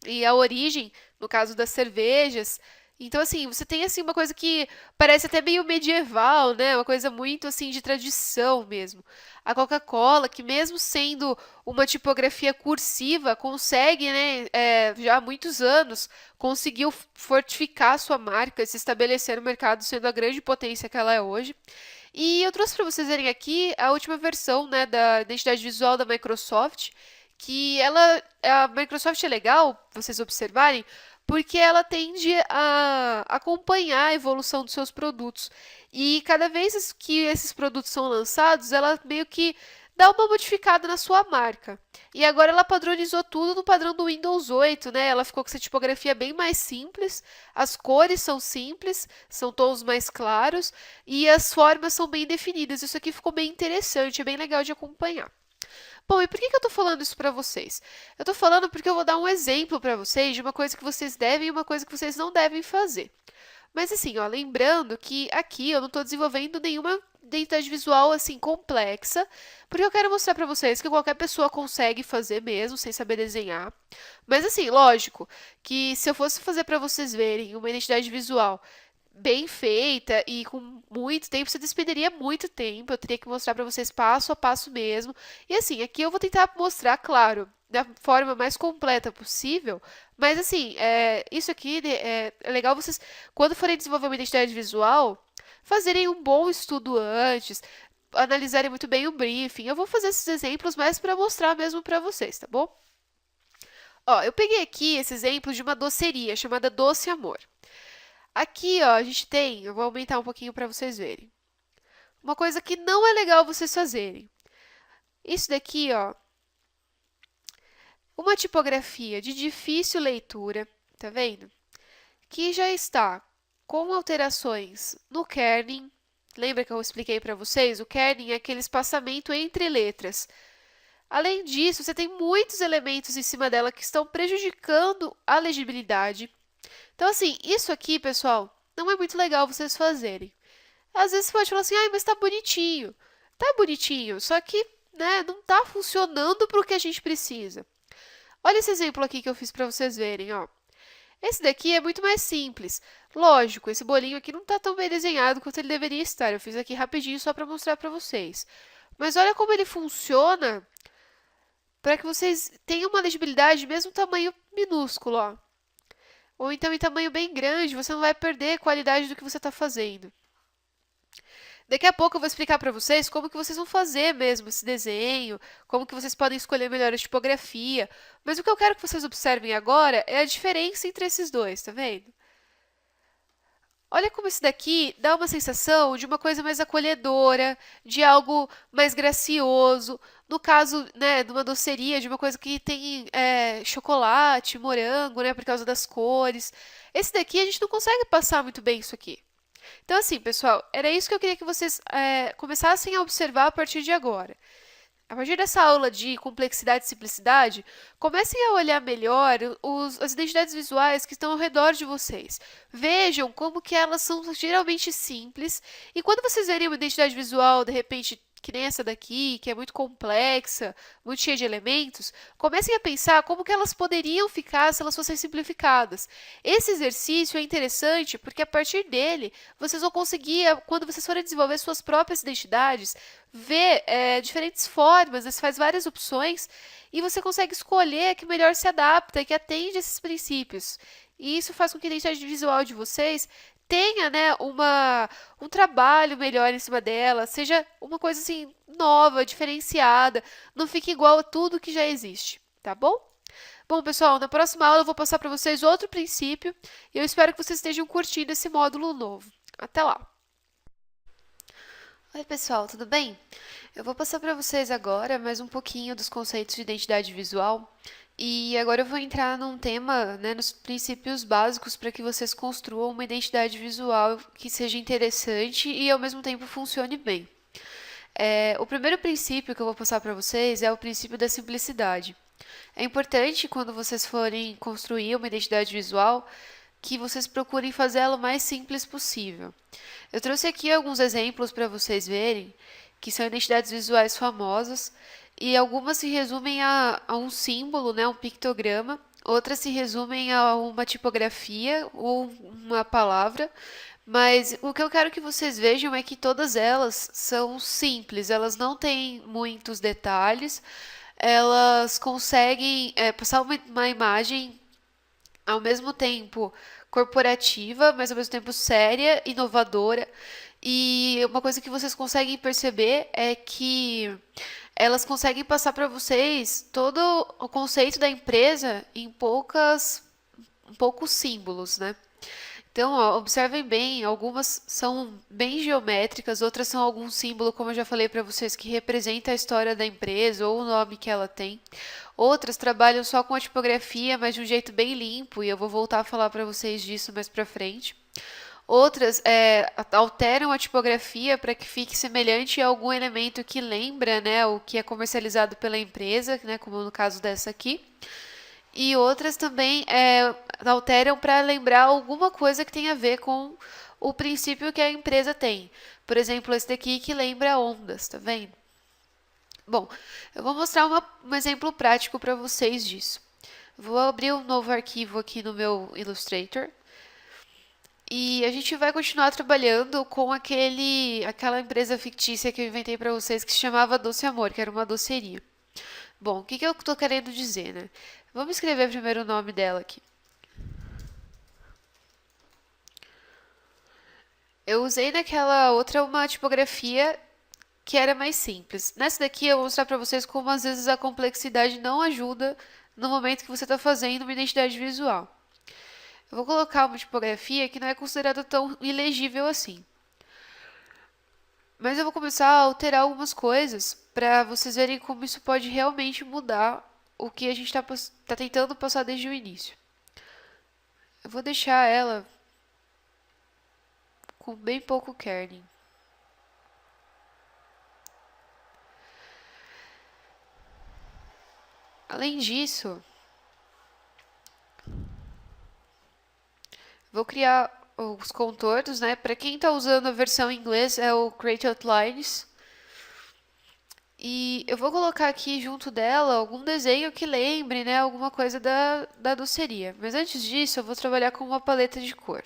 E a origem, no caso das cervejas. Então, assim, você tem assim uma coisa que parece até meio medieval, né? Uma coisa muito assim de tradição mesmo. A Coca-Cola, que mesmo sendo uma tipografia cursiva, consegue, né, já há muitos anos, conseguiu fortificar sua marca, se estabelecer no mercado, sendo a grande potência que ela é hoje. E eu trouxe para vocês verem aqui a última versão, né, da identidade visual da Microsoft, que a Microsoft é legal, vocês observarem, porque ela tende a acompanhar a evolução dos seus produtos. E cada vez que esses produtos são lançados, ela meio que dá uma modificada na sua marca. E agora ela padronizou tudo no padrão do Windows 8, né? Ela ficou com essa tipografia bem mais simples, as cores são simples, são tons mais claros e as formas são bem definidas. Isso aqui ficou bem interessante, é bem legal de acompanhar. Bom, e por que eu estou falando isso para vocês? Eu estou falando porque eu vou dar um exemplo para vocês de uma coisa que vocês devem e uma coisa que vocês não devem fazer. Mas assim, ó, lembrando que aqui eu não estou desenvolvendo nenhuma identidade visual assim complexa, porque eu quero mostrar para vocês que qualquer pessoa consegue fazer mesmo, sem saber desenhar. Mas assim, lógico, que se eu fosse fazer para vocês verem uma identidade visual bem feita e com muito tempo, você despenderia muito tempo. Eu teria que mostrar para vocês passo a passo mesmo. E assim, aqui eu vou tentar mostrar, claro, da forma mais completa possível. Mas assim, isso aqui é legal vocês, quando forem desenvolver uma identidade visual, fazerem um bom estudo antes, analisarem muito bem o briefing. Eu vou fazer esses exemplos mais para mostrar mesmo para vocês, tá bom? Ó, eu peguei aqui esse exemplo de uma doceria chamada Doce Amor. Aqui, ó, a gente tem, eu vou aumentar um pouquinho para vocês verem. Uma coisa que não é legal vocês fazerem. Isso daqui, ó, uma tipografia de difícil leitura, tá vendo? Que já está com alterações no kerning. Lembra que eu expliquei para vocês? O kerning é aquele espaçamento entre letras. Além disso, você tem muitos elementos em cima dela que estão prejudicando a legibilidade. Então, assim, isso aqui, pessoal, não é muito legal vocês fazerem. Às vezes você pode falar assim, ai, mas tá bonitinho. Tá bonitinho, só que, né, não tá funcionando para o que a gente precisa. Olha esse exemplo aqui que eu fiz para vocês verem, ó. Esse daqui é muito mais simples. Lógico, esse bolinho aqui não tá tão bem desenhado quanto ele deveria estar. Eu fiz aqui rapidinho só para mostrar para vocês. Mas olha como ele funciona para que vocês tenham uma legibilidade mesmo tamanho minúsculo, ó. Ou então em tamanho bem grande, você não vai perder a qualidade do que você está fazendo. Daqui a pouco eu vou explicar para vocês como que vocês vão fazer mesmo esse desenho, como que vocês podem escolher melhor a tipografia. Mas o que eu quero que vocês observem agora é a diferença entre esses dois, tá vendo? Olha como esse daqui dá uma sensação de uma coisa mais acolhedora, de algo mais gracioso. No caso, né, de uma doceria, de uma coisa que tem chocolate, morango, né, por causa das cores. Esse daqui a gente não consegue passar muito bem isso aqui. Então, assim, pessoal, era isso que eu queria que vocês começassem a observar a partir de agora. A partir dessa aula de complexidade e simplicidade, comecem a olhar melhor as identidades visuais que estão ao redor de vocês. Vejam como que elas são geralmente simples e quando vocês verem uma identidade visual, de repente, que nem essa daqui, que é muito complexa, muito cheia de elementos, comecem a pensar como que elas poderiam ficar se elas fossem simplificadas. Esse exercício é interessante porque a partir dele, vocês vão conseguir, quando vocês forem desenvolver suas próprias identidades, ver diferentes formas, você faz várias opções e você consegue escolher a que melhor se adapta e que atende esses princípios. E isso faz com que a identidade visual de vocês tenha, né, um trabalho melhor em cima dela, seja uma coisa assim nova, diferenciada, não fique igual a tudo que já existe, tá bom? Bom, pessoal, na próxima aula eu vou passar para vocês outro princípio e eu espero que vocês estejam curtindo esse módulo novo. Até lá! Oi, pessoal, tudo bem? Eu vou passar para vocês agora mais um pouquinho dos conceitos de identidade visual e agora eu vou entrar num tema, né, nos princípios básicos para que vocês construam uma identidade visual que seja interessante e ao mesmo tempo funcione bem. O primeiro princípio que eu vou passar para vocês é o princípio da simplicidade. É importante, quando vocês forem construir uma identidade visual, que vocês procurem fazê-la o mais simples possível. Eu trouxe aqui alguns exemplos para vocês verem, que são identidades visuais famosas, e algumas se resumem a um símbolo, né, um pictograma, outras se resumem a uma tipografia ou uma palavra, mas o que eu quero que vocês vejam é que todas elas são simples, elas não têm muitos detalhes, elas conseguem passar uma imagem ao mesmo tempo corporativa, mas ao mesmo tempo séria, inovadora. E uma coisa que vocês conseguem perceber é que elas conseguem passar para vocês todo o conceito da empresa em poucos símbolos, né? Então, ó, observem bem, algumas são bem geométricas, outras são algum símbolo, como eu já falei para vocês, que representa a história da empresa ou o nome que ela tem. Outras trabalham só com a tipografia, mas de um jeito bem limpo, e eu vou voltar a falar para vocês disso mais para frente. Outras alteram a tipografia para que fique semelhante a algum elemento que lembra, né, o que é comercializado pela empresa, né, como no caso dessa aqui. E outras também alteram para lembrar alguma coisa que tem a ver com o princípio que a empresa tem. Por exemplo, esse daqui que lembra ondas, tá vendo? Bom, eu vou mostrar um exemplo prático para vocês disso. Vou abrir um novo arquivo aqui no meu Illustrator. E a gente vai continuar trabalhando com aquela empresa fictícia que eu inventei para vocês que se chamava Doce Amor, que era uma doceria. Bom, o que eu estou querendo dizer, né? Vamos escrever primeiro o nome dela aqui. Eu usei naquela outra uma tipografia que era mais simples. Nessa daqui eu vou mostrar para vocês como às vezes a complexidade não ajuda no momento que você está fazendo uma identidade visual. Eu vou colocar uma tipografia que não é considerada tão ilegível assim. Mas eu vou começar a alterar algumas coisas para vocês verem como isso pode realmente mudar o que a gente está tentando passar desde o início. Eu vou deixar ela com bem pouco kerning. Além disso, vou criar os contornos, né? Para quem está usando a versão em inglês é o Create Outlines. E eu vou colocar aqui junto dela algum desenho que lembre, né, alguma coisa da doceria. Mas antes disso, eu vou trabalhar com uma paleta de cor.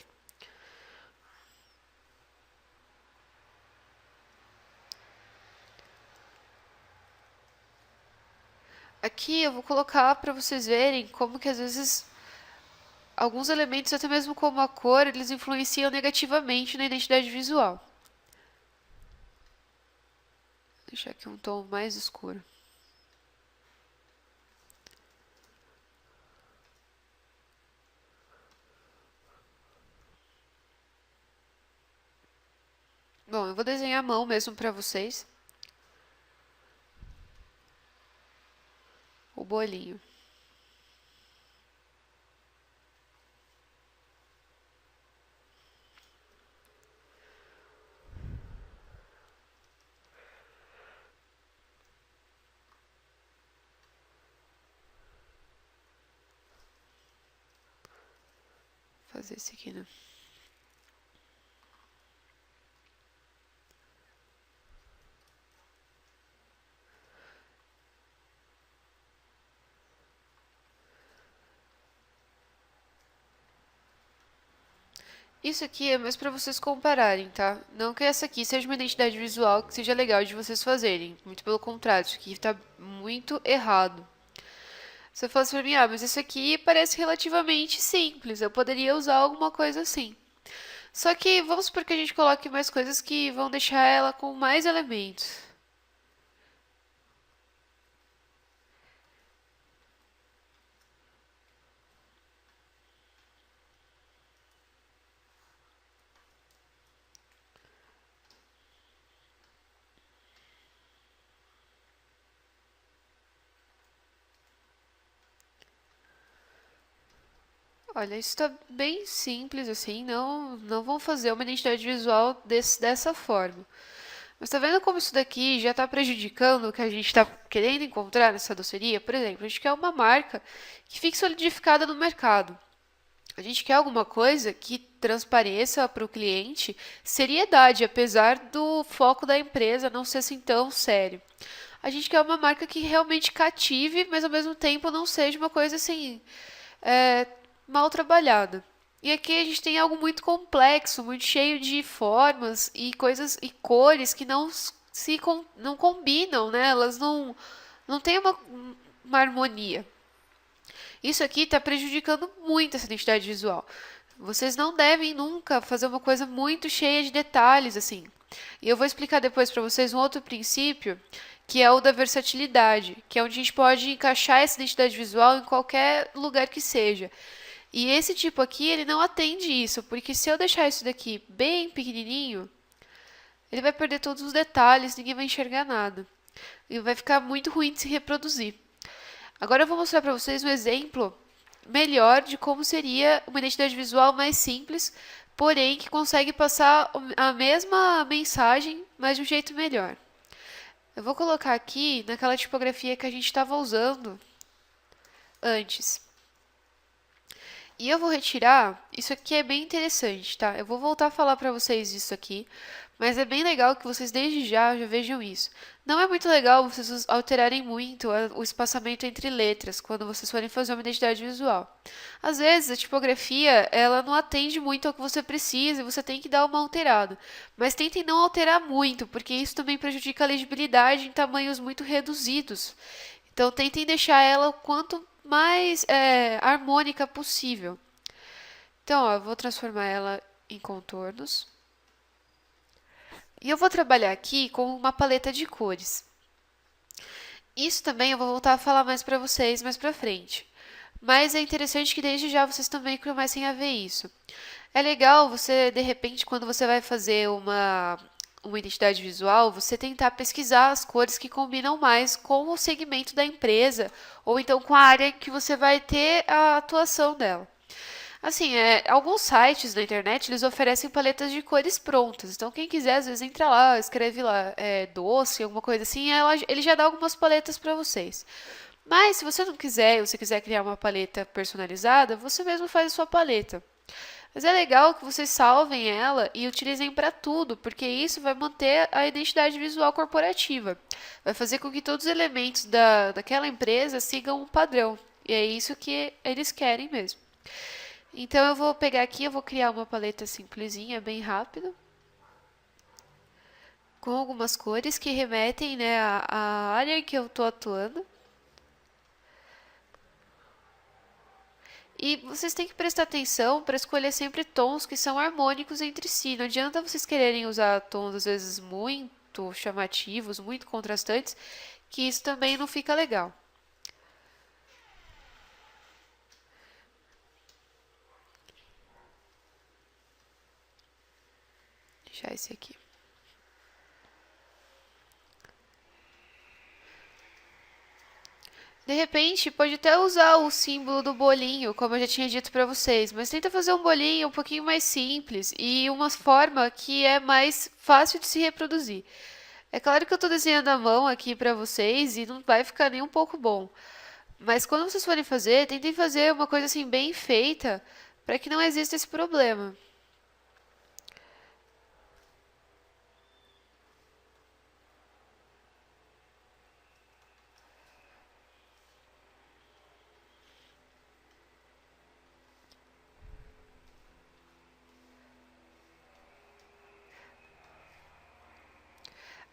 Aqui eu vou colocar para vocês verem como que às vezes alguns elementos, até mesmo como a cor, eles influenciam negativamente na identidade visual. Vou deixar aqui um tom mais escuro. Bom, eu vou desenhar a mão mesmo para vocês. O bolinho. Vou fazer esse aqui, né? Isso aqui é mais para vocês compararem, tá? Não que essa aqui seja uma identidade visual que seja legal de vocês fazerem. Muito pelo contrário, isso aqui está muito errado. Você fala assim pra mim, ah, mas isso aqui parece relativamente simples, eu poderia usar alguma coisa assim. Só que vamos supor que a gente coloque mais coisas que vão deixar ela com mais elementos. Olha, isso está bem simples assim, não vão fazer uma identidade visual dessa forma. Mas tá vendo como isso daqui já está prejudicando o que a gente está querendo encontrar nessa doceria? Por exemplo, a gente quer uma marca que fique solidificada no mercado. A gente quer alguma coisa que transpareça para o cliente seriedade, apesar do foco da empresa não ser assim tão sério. A gente quer uma marca que realmente cative, mas ao mesmo tempo não seja uma coisa assim é, mal trabalhada. E aqui a gente tem algo muito complexo, muito cheio de formas e coisas e cores que não combinam, né? Elas não têm uma harmonia. Isso aqui está prejudicando muito essa identidade visual. Vocês não devem nunca fazer uma coisa muito cheia de detalhes assim. E eu vou explicar depois para vocês um outro princípio, que é o da versatilidade, que é onde a gente pode encaixar essa identidade visual em qualquer lugar que seja. E esse tipo aqui, ele não atende isso, porque se eu deixar isso daqui bem pequenininho, ele vai perder todos os detalhes, ninguém vai enxergar nada. E vai ficar muito ruim de se reproduzir. Agora eu vou mostrar para vocês um exemplo melhor de como seria uma identidade visual mais simples, porém que consegue passar a mesma mensagem, mas de um jeito melhor. Eu vou colocar aqui naquela tipografia que a gente estava usando antes. E eu vou retirar, isso aqui é bem interessante, tá? Eu vou voltar a falar para vocês isso aqui, mas é bem legal que vocês desde já vejam isso. Não é muito legal vocês alterarem muito o espaçamento entre letras quando vocês forem fazer uma identidade visual. Às vezes a tipografia, ela não atende muito ao que você precisa e você tem que dar uma alterada. Mas tentem não alterar muito, porque isso também prejudica a legibilidade em tamanhos muito reduzidos. Então tentem deixar ela o quanto mais harmônica possível. Então, ó, eu vou transformar ela em contornos. E eu vou trabalhar aqui com uma paleta de cores. Isso também eu vou voltar a falar mais para vocês mais para frente. Mas é interessante que desde já vocês também comecem a ver isso. É legal você, de repente, quando você vai fazer uma identidade visual, você tentar pesquisar as cores que combinam mais com o segmento da empresa ou então com a área que você vai ter a atuação dela. Assim, alguns sites na internet eles oferecem paletas de cores prontas. Então, quem quiser, às vezes entra lá, escreve lá doce, alguma coisa assim, ele já dá algumas paletas para vocês. Mas se você não quiser, ou você quiser criar uma paleta personalizada, você mesmo faz a sua paleta. Mas é legal que vocês salvem ela e utilizem para tudo, porque isso vai manter a identidade visual corporativa. Vai fazer com que todos os elementos daquela empresa sigam um padrão. E é isso que eles querem mesmo. Então eu vou pegar aqui, eu vou criar uma paleta simplesinha, bem rápido, com algumas cores que remetem, né, à área em que eu estou atuando. E vocês têm que prestar atenção para escolher sempre tons que são harmônicos entre si. Não adianta vocês quererem usar tons às vezes muito chamativos, muito contrastantes, que isso também não fica legal. Deixar esse aqui. De repente, pode até usar o símbolo do bolinho, como eu já tinha dito para vocês, mas tenta fazer um bolinho um pouquinho mais simples e uma forma que é mais fácil de se reproduzir. É claro que eu estou desenhando à mão aqui para vocês e não vai ficar nem um pouco bom. Mas quando vocês forem fazer, tentem fazer uma coisa assim bem feita para que não exista esse problema.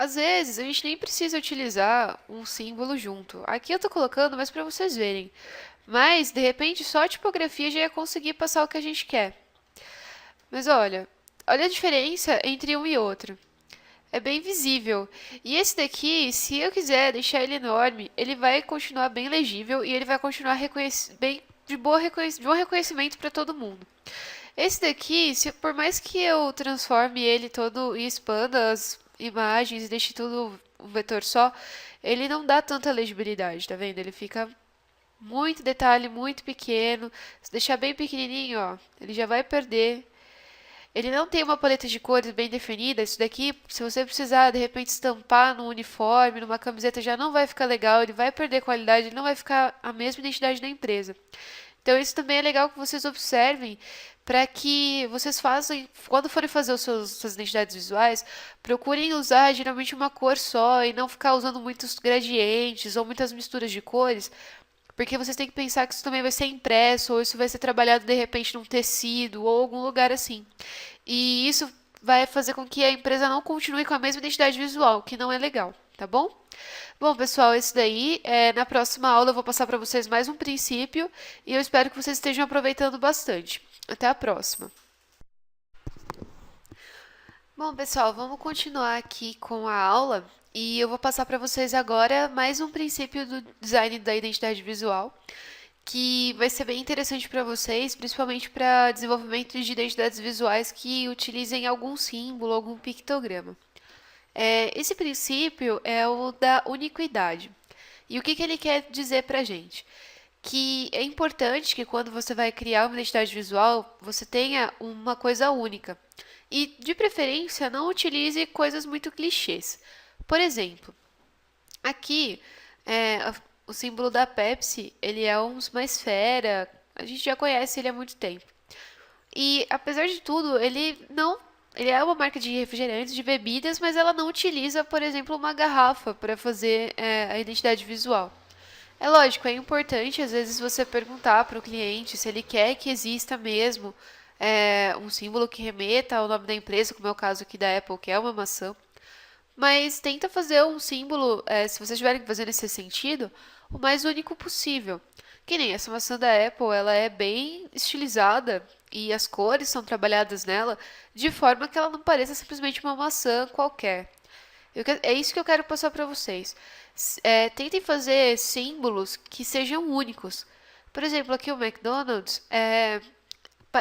Às vezes a gente nem precisa utilizar um símbolo junto. Aqui eu tô colocando, mas para vocês verem. Mas, de repente, só a tipografia já ia conseguir passar o que a gente quer. Mas olha a diferença entre um e outro. É bem visível. E esse daqui, se eu quiser deixar ele enorme, ele vai continuar bem legível e ele vai continuar bem de bom reconhecimento para todo mundo. Esse daqui, por mais que eu transforme ele todo e expanda as imagens e deixe tudo um vetor só, ele não dá tanta legibilidade, tá vendo? Ele fica muito detalhe, muito pequeno. Se deixar bem pequenininho, ó, ele já vai perder. Ele não tem uma paleta de cores bem definida. Isso daqui, se você precisar de repente estampar no uniforme, numa camiseta, já não vai ficar legal. Ele vai perder qualidade, ele não vai ficar a mesma identidade da empresa. Então isso também é legal que vocês observem para que vocês façam, quando forem fazer suas identidades visuais, procurem usar geralmente uma cor só e não ficar usando muitos gradientes ou muitas misturas de cores, porque vocês têm que pensar que isso também vai ser impresso ou isso vai ser trabalhado de repente num tecido ou algum lugar assim. E isso vai fazer com que a empresa não continue com a mesma identidade visual, que não é legal, tá bom? Bom, pessoal, esse daí, na próxima aula eu vou passar para vocês mais um princípio e eu espero que vocês estejam aproveitando bastante. Até a próxima. Bom, pessoal, vamos continuar aqui com a aula e eu vou passar para vocês agora mais um princípio do design da identidade visual, que vai ser bem interessante para vocês, principalmente para desenvolvimento de identidades visuais que utilizem algum símbolo, algum pictograma. Esse princípio é o da uniquidade. E o que ele quer dizer para a gente? Que é importante que quando você vai criar uma identidade visual, você tenha uma coisa única. E, de preferência, não utilize coisas muito clichês. Por exemplo, aqui, o símbolo da Pepsi, ele é uma esfera, a gente já conhece ele há muito tempo. E, apesar de tudo, ele é uma marca de refrigerantes, de bebidas, mas ela não utiliza, por exemplo, uma garrafa para fazer a identidade visual. É lógico, é importante às vezes você perguntar para o cliente se ele quer que exista mesmo um símbolo que remeta ao nome da empresa, como é o caso aqui da Apple, que é uma maçã. Mas tenta fazer um símbolo, se vocês estiverem fazendo esse sentido, o mais único possível. Que nem essa maçã da Apple, ela é bem estilizada e as cores são trabalhadas nela de forma que ela não pareça simplesmente uma maçã qualquer. É isso que eu quero passar para vocês. Tentem fazer símbolos que sejam únicos. Por exemplo, aqui o McDonald's,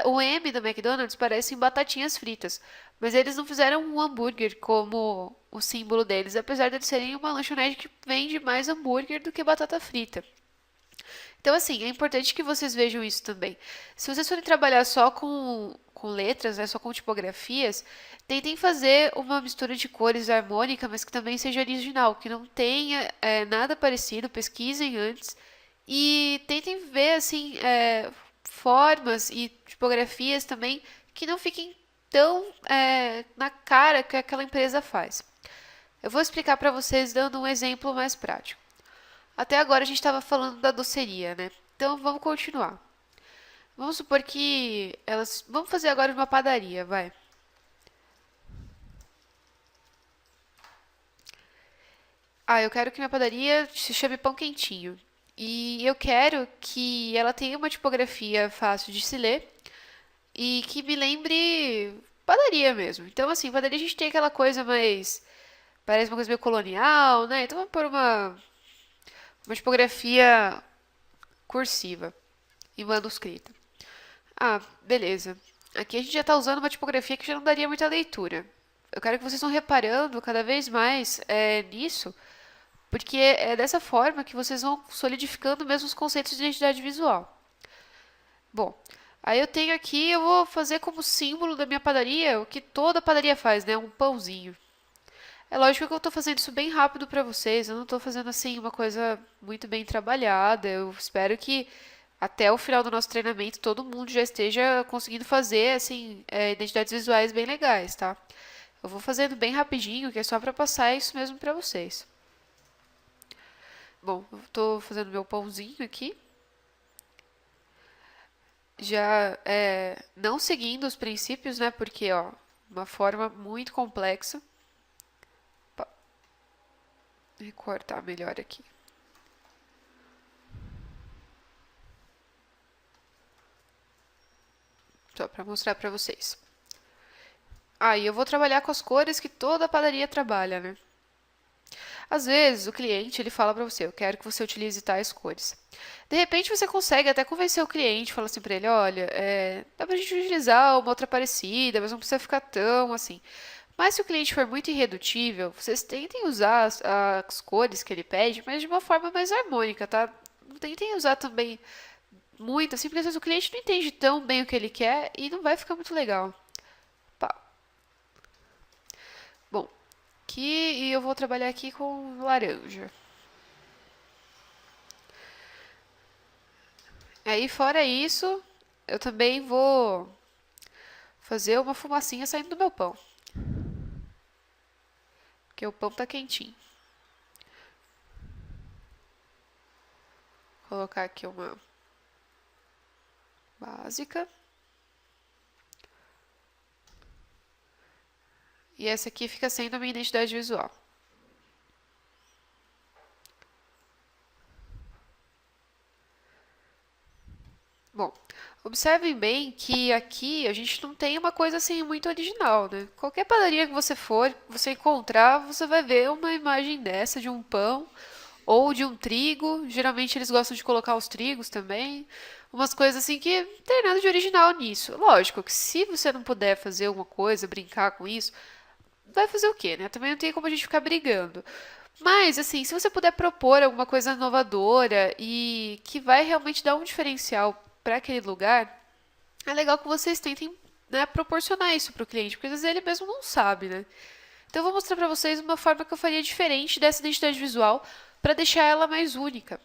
o M do McDonald's parecem batatinhas fritas, mas eles não fizeram um hambúrguer como o símbolo deles, apesar de eles serem uma lanchonete que vende mais hambúrguer do que batata frita. Então, assim, é importante que vocês vejam isso também. Se vocês forem trabalhar só com letras, né, só com tipografias, tentem fazer uma mistura de cores harmônica, mas que também seja original, que não tenha nada parecido, pesquisem antes e tentem ver, assim, formas e tipografias também que não fiquem tão na cara que aquela empresa faz. Eu vou explicar para vocês dando um exemplo mais prático. Até agora a gente estava falando da doceria, né? Então vamos continuar. Vamos supor que elas. Vamos fazer agora uma padaria, vai. Eu quero que minha padaria se chame Pão Quentinho. E eu quero que ela tenha uma tipografia fácil de se ler e que me lembre padaria mesmo. Então, assim, padaria a gente tem aquela coisa mais. Parece uma coisa meio colonial, né? Então vamos pôr uma tipografia cursiva e manuscrita. Beleza. Aqui a gente já está usando uma tipografia que já não daria muita leitura. Eu quero que vocês estão reparando cada vez mais nisso, porque é dessa forma que vocês vão solidificando mesmo os conceitos de identidade visual. Bom, aí eu tenho aqui, eu vou fazer como símbolo da minha padaria o que toda padaria faz, né? Um pãozinho. É lógico que eu estou fazendo isso bem rápido para vocês, eu não estou fazendo assim uma coisa muito bem trabalhada. Eu espero que até o final do nosso treinamento todo mundo já esteja conseguindo fazer assim identidades visuais bem legais, tá? Eu vou fazendo bem rapidinho, que é só para passar isso mesmo para vocês. Bom, eu estou fazendo meu pãozinho aqui. Já não seguindo os princípios, né? Porque, ó, uma forma muito complexa. recortar melhor aqui. Só para mostrar para vocês. Aí eu vou trabalhar com as cores que toda padaria trabalha, né? Às vezes o cliente ele fala para você, eu quero que você utilize tais cores. De repente você consegue até convencer o cliente, fala assim para ele, olha, dá pra gente utilizar uma outra parecida, mas não precisa ficar tão assim. Mas se o cliente for muito irredutível, vocês tentem usar as cores que ele pede, mas de uma forma mais harmônica, tá? Não tentem usar também muito, assim, porque às vezes o cliente não entende tão bem o que ele quer e não vai ficar muito legal. Pá. Bom, aqui eu vou trabalhar aqui com laranja. Aí, fora isso, eu também vou fazer uma fumacinha saindo do meu pão. Porque o pão tá quentinho. Vou colocar aqui uma básica. E essa aqui fica sendo a minha identidade visual. Bom, observem bem que aqui a gente não tem uma coisa assim muito original, né? Qualquer padaria que você for, você encontrar, você vai ver uma imagem dessa de um pão ou de um trigo. Geralmente eles gostam de colocar os trigos também. Umas coisas assim que não tem nada de original nisso. Lógico que se você não puder fazer alguma coisa, brincar com isso, vai fazer o quê, né? Também não tem como a gente ficar brigando. Mas, assim, se você puder propor alguma coisa inovadora e que vai realmente dar um diferencial para aquele lugar, é legal que vocês tentem, né, proporcionar isso para o cliente, porque às vezes ele mesmo não sabe, né? Então, eu vou mostrar para vocês uma forma que eu faria diferente dessa identidade visual para deixar ela mais única.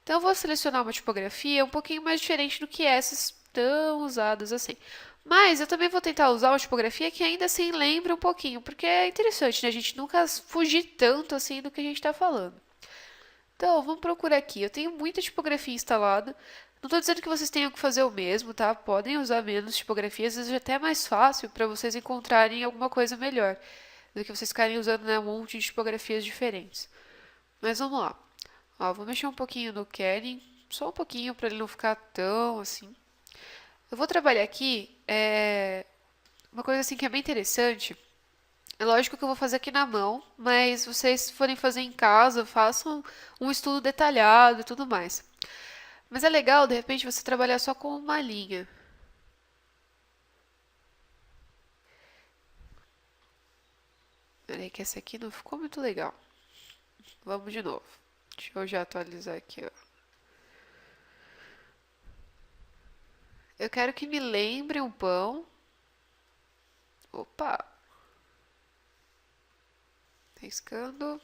Então, eu vou selecionar uma tipografia um pouquinho mais diferente do que essas tão usadas assim. Mas eu também vou tentar usar uma tipografia que ainda assim lembre um pouquinho, porque é interessante, né? A gente nunca fugir tanto assim do que a gente está falando. Então, vamos procurar aqui. Eu tenho muita tipografia instalada. Não estou dizendo que vocês tenham que fazer o mesmo, tá? Podem usar menos tipografias, às vezes é até mais fácil para vocês encontrarem alguma coisa melhor do que vocês ficarem usando, né, um monte de tipografias diferentes. Mas vamos lá. Ó, vou mexer um pouquinho no Kerning, só um pouquinho para ele não ficar tão assim. Eu vou trabalhar aqui uma coisa assim que é bem interessante. É lógico que eu vou fazer aqui na mão, mas vocês forem fazer em casa, façam um estudo detalhado e tudo mais. Mas é legal, de repente, você trabalhar só com uma linha. Peraí que essa aqui não ficou muito legal. Vamos de novo. Deixa eu já atualizar aqui, ó. Eu quero que me lembre um pão. Opa! Riscando.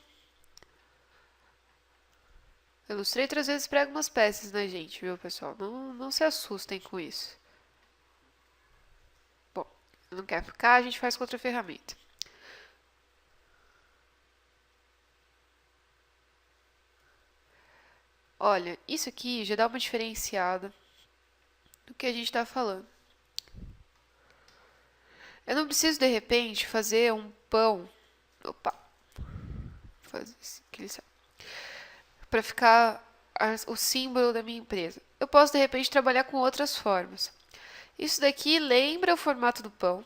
Illustrator às vezes prega umas peças na gente, viu, pessoal? Não se assustem com isso. Bom, não quer ficar, a gente faz com outra ferramenta. Olha, isso aqui já dá uma diferenciada do que a gente está falando. Eu não preciso, de repente, fazer um pão. Opa! Fazer isso para ficar o símbolo da minha empresa. Eu posso, de repente, trabalhar com outras formas. Isso daqui lembra o formato do pão.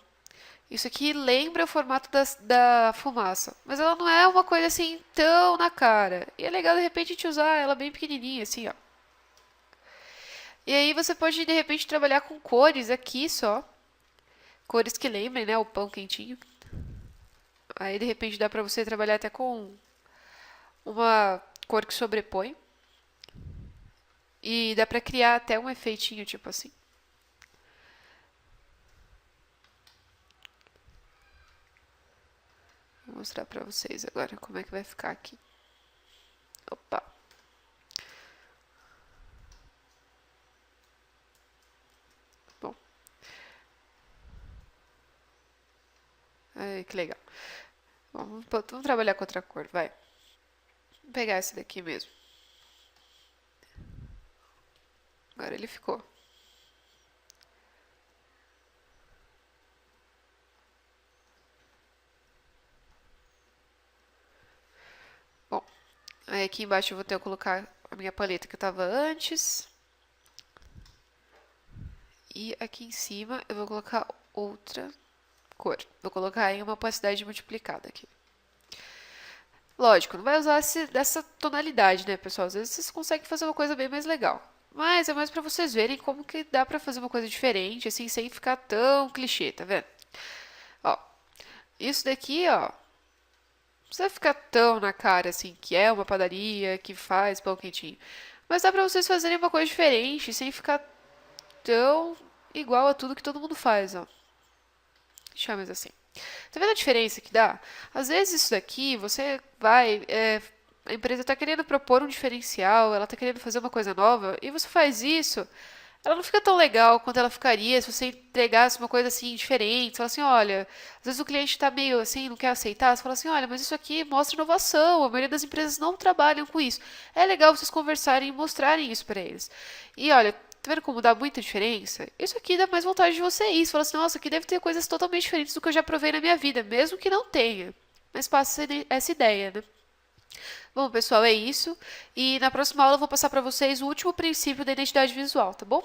Isso aqui lembra o formato da fumaça. Mas ela não é uma coisa assim tão na cara. E é legal, de repente, a gente usar ela bem pequenininha, assim, ó. E aí você pode, de repente, trabalhar com cores aqui só. Cores que lembrem, né, o pão quentinho. Aí, de repente, dá pra você trabalhar até com uma cor que sobrepõe. E dá pra criar até um efeitinho, tipo assim. Vou mostrar pra vocês agora como é que vai ficar aqui. Opa! Bom. Ai, que legal. Bom, vamos trabalhar com outra cor, vai. Vou pegar esse daqui mesmo. Agora ele ficou. Bom, Aí aqui embaixo eu vou ter que colocar a minha paleta que eu estava antes. E aqui em cima eu vou colocar outra cor. Vou colocar em uma opacidade multiplicada aqui. Lógico, não vai usar dessa tonalidade, né, pessoal? Às vezes vocês conseguem fazer uma coisa bem mais legal. Mas é mais pra vocês verem como que dá pra fazer uma coisa diferente, assim, sem ficar tão clichê, tá vendo? Ó, isso daqui, ó, não precisa ficar tão na cara, assim, que é uma padaria, que faz pão quentinho. Mas dá pra vocês fazerem uma coisa diferente, sem ficar tão igual a tudo que todo mundo faz, ó. Deixa eu mais assim. Tá vendo a diferença que dá? Às vezes isso daqui, você vai... a empresa está querendo propor um diferencial, ela está querendo fazer uma coisa nova, e você faz isso, ela não fica tão legal quanto ela ficaria se você entregasse uma coisa assim diferente. Você fala assim, olha, às vezes o cliente está meio assim, não quer aceitar, você fala assim, olha, mas isso aqui mostra inovação, a maioria das empresas não trabalham com isso. É legal vocês conversarem e mostrarem isso para eles. E olha, tá vendo como dá muita diferença? Isso aqui dá mais vontade de você ir. Você fala assim, nossa, aqui deve ter coisas totalmente diferentes do que eu já provei na minha vida, mesmo que não tenha. Mas passa essa ideia, né? Bom, pessoal, é isso. E na próxima aula eu vou passar para vocês o último princípio da identidade visual, tá bom?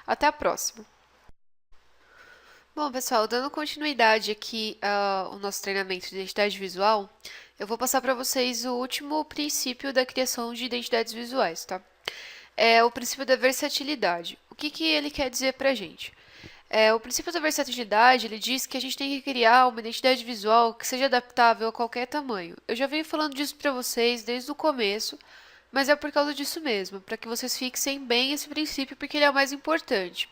Até a próxima. Bom, pessoal, dando continuidade aqui ao nosso treinamento de identidade visual, eu vou passar para vocês o último princípio da criação de identidades visuais, tá? É o princípio da versatilidade. O que ele quer dizer para a gente? O princípio da versatilidade, ele diz que a gente tem que criar uma identidade visual que seja adaptável a qualquer tamanho. Eu já venho falando disso para vocês desde o começo, mas é por causa disso mesmo, para que vocês fixem bem esse princípio, porque ele é o mais importante.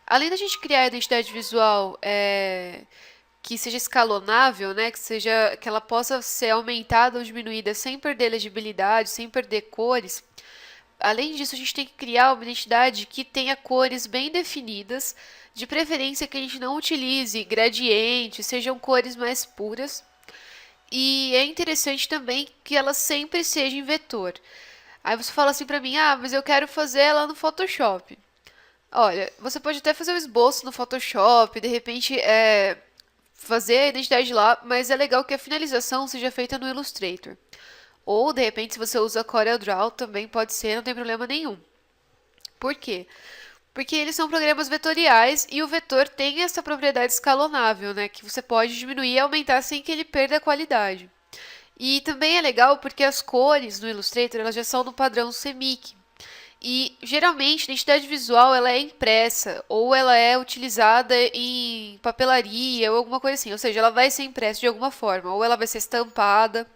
Além da gente criar a identidade visual que seja escalonável, né, que ela possa ser aumentada ou diminuída sem perder legibilidade, sem perder cores. Além disso, a gente tem que criar uma identidade que tenha cores bem definidas, de preferência que a gente não utilize gradientes, sejam cores mais puras. E é interessante também que ela sempre seja em vetor. Aí você fala assim pra mim, mas eu quero fazer ela no Photoshop. Olha, você pode até fazer o esboço no Photoshop, de repente fazer a identidade lá, mas é legal que a finalização seja feita no Illustrator. Ou, de repente, se você usa CorelDRAW, também pode ser, não tem problema nenhum. Por quê? Porque eles são programas vetoriais e o vetor tem essa propriedade escalonável, né? Que você pode diminuir e aumentar sem que ele perda a qualidade. E também é legal porque as cores no Illustrator elas já são no padrão CMYK. E, geralmente, a identidade visual ela é impressa ou ela é utilizada em papelaria ou alguma coisa assim. Ou seja, ela vai ser impressa de alguma forma ou ela vai ser estampada.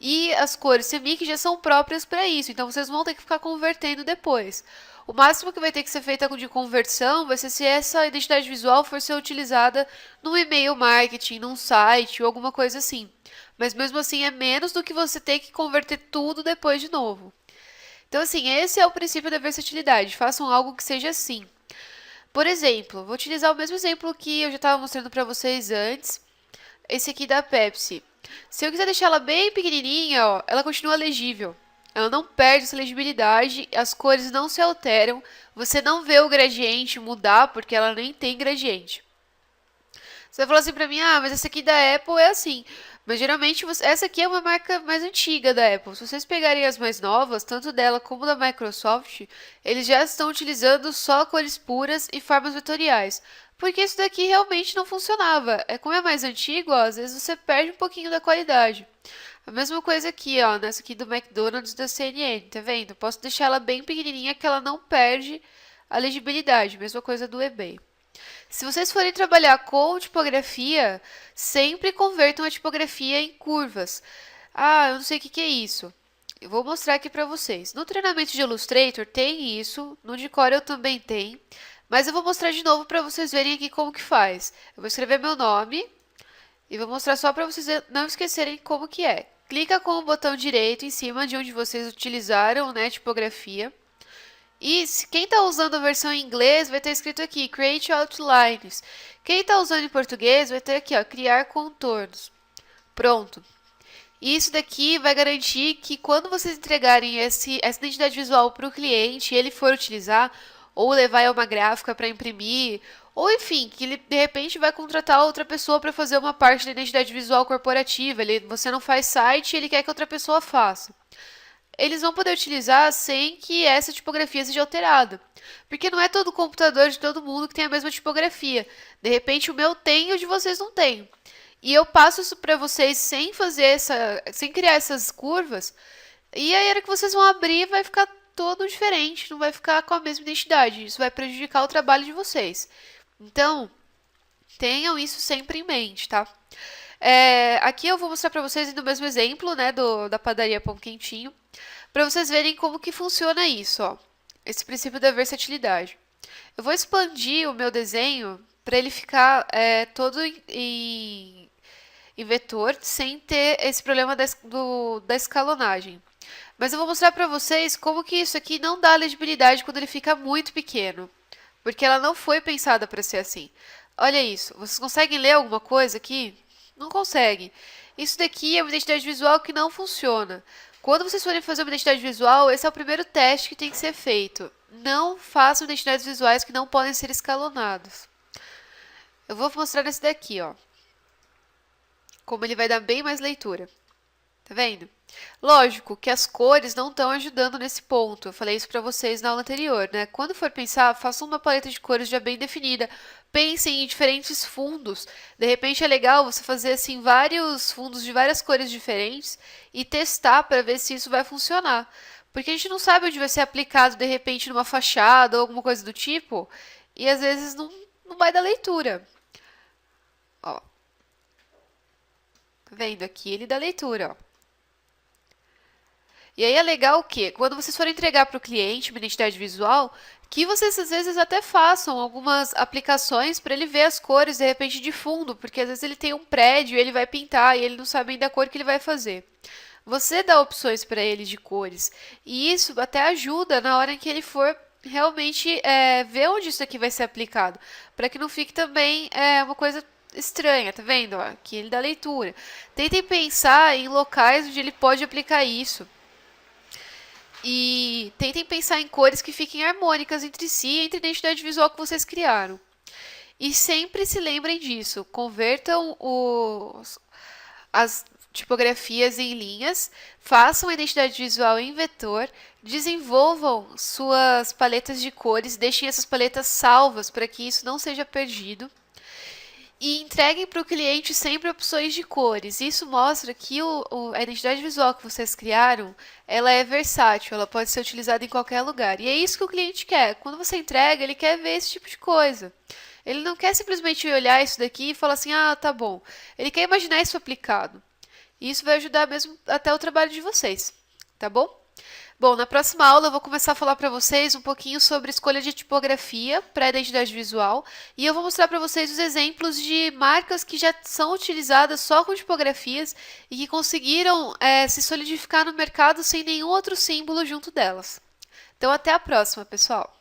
E as cores CMYK já são próprias para isso, então vocês vão ter que ficar convertendo depois. O máximo que vai ter que ser feita de conversão vai ser se essa identidade visual for ser utilizada num e-mail marketing, num site ou alguma coisa assim. Mas mesmo assim é menos do que você ter que converter tudo depois de novo. Então assim, esse é o princípio da versatilidade. Façam algo que seja assim. Por exemplo, vou utilizar o mesmo exemplo que eu já estava mostrando para vocês antes. Esse aqui da Pepsi. Se eu quiser deixar ela bem pequenininha, ó, ela continua legível. Ela não perde essa legibilidade, as cores não se alteram, você não vê o gradiente mudar porque ela nem tem gradiente. Você vai falar assim pra mim, mas essa aqui da Apple é assim. Mas geralmente essa aqui é uma marca mais antiga da Apple. Se vocês pegarem as mais novas, tanto dela como da Microsoft, eles já estão utilizando só cores puras e formas vetoriais. Porque isso daqui realmente não funcionava. Como é mais antigo, ó, às vezes você perde um pouquinho da qualidade. A mesma coisa aqui, ó, nessa aqui do McDonald's da CNN, tá vendo? Posso deixar ela bem pequenininha que ela não perde a legibilidade. Mesma coisa do eBay. Se vocês forem trabalhar com tipografia, sempre convertam a tipografia em curvas. Eu não sei o que é isso. Eu vou mostrar aqui para vocês. No treinamento de Illustrator tem isso, no de Corel também tem, mas eu vou mostrar de novo para vocês verem aqui como que faz. Eu vou escrever meu nome e vou mostrar só para vocês não esquecerem como que é. Clica com o botão direito em cima de onde vocês utilizaram, né, tipografia. E quem está usando a versão em inglês vai ter escrito aqui, Create Outlines. Quem está usando em português vai ter aqui, ó, Criar Contornos. Pronto. E isso daqui vai garantir que quando vocês entregarem essa identidade visual para o cliente e ele for utilizar, ou levar uma gráfica para imprimir, ou enfim, que ele de repente vai contratar outra pessoa para fazer uma parte da identidade visual corporativa. Você não faz site e ele quer que outra pessoa faça. eles vão poder utilizar sem que essa tipografia seja alterada. Porque não é todo computador de todo mundo que tem a mesma tipografia. De repente o meu tem e o de vocês não tem. E eu passo isso para vocês sem criar essas curvas. E aí, a hora que vocês vão abrir, vai ficar todo diferente, não vai ficar com a mesma identidade. Isso vai prejudicar o trabalho de vocês. Então, tenham isso sempre em mente, tá? Aqui eu vou mostrar para vocês no mesmo exemplo, né, da padaria Pão Quentinho, para vocês verem como que funciona isso, ó. Esse princípio da versatilidade. Eu vou expandir o meu desenho para ele ficar todo em vetor, sem ter esse problema da escalonagem. Mas eu vou mostrar para vocês como que isso aqui não dá legibilidade quando ele fica muito pequeno. Porque ela não foi pensada para ser assim. Olha isso, vocês conseguem ler alguma coisa aqui? Não conseguem. Isso daqui é uma identidade visual que não funciona. Quando vocês forem fazer uma identidade visual, esse é o primeiro teste que tem que ser feito. Não façam identidades visuais que não podem ser escalonadas. Eu vou mostrar nesse daqui, ó. Como ele vai dar bem mais leitura. Tá vendo? Lógico que as cores não estão ajudando nesse ponto. Eu falei isso para vocês na aula anterior, né? Quando for pensar, façam uma paleta de cores já bem definida. Pensem em diferentes fundos. De repente é legal você fazer assim vários fundos de várias cores diferentes e testar para ver se isso vai funcionar. Porque a gente não sabe onde vai ser aplicado de repente numa fachada ou alguma coisa do tipo, e às vezes não vai dar leitura. Ó. Tá vendo aqui? Ele dá leitura, ó. E aí é legal o quê? Quando vocês forem entregar para o cliente uma identidade visual, que vocês às vezes até façam algumas aplicações para ele ver as cores de repente de fundo, porque às vezes ele tem um prédio, ele vai pintar e ele não sabe ainda a cor que ele vai fazer. Você dá opções para ele de cores e isso até ajuda na hora em que ele for realmente ver onde isso aqui vai ser aplicado, para que não fique também uma coisa estranha, tá vendo? Ó, aqui ele dá leitura. Tentem pensar em locais onde ele pode aplicar isso. E tentem pensar em cores que fiquem harmônicas entre si, entre a identidade visual que vocês criaram. E sempre se lembrem disso. Convertam as tipografias em linhas, façam a identidade visual em vetor, desenvolvam suas paletas de cores, deixem essas paletas salvas para que isso não seja perdido. E entreguem para o cliente sempre opções de cores. Isso mostra que a identidade visual que vocês criaram, ela é versátil, ela pode ser utilizada em qualquer lugar. E é isso que o cliente quer. Quando você entrega, ele quer ver esse tipo de coisa. Ele não quer simplesmente olhar isso daqui e falar assim, ah, tá bom. Ele quer imaginar isso aplicado. E isso vai ajudar mesmo até o trabalho de vocês, tá bom? Bom, na próxima aula eu vou começar a falar para vocês um pouquinho sobre escolha de tipografia para a identidade visual e eu vou mostrar para vocês os exemplos de marcas que já são utilizadas só com tipografias e que conseguiram se solidificar no mercado sem nenhum outro símbolo junto delas. Então, até a próxima, pessoal!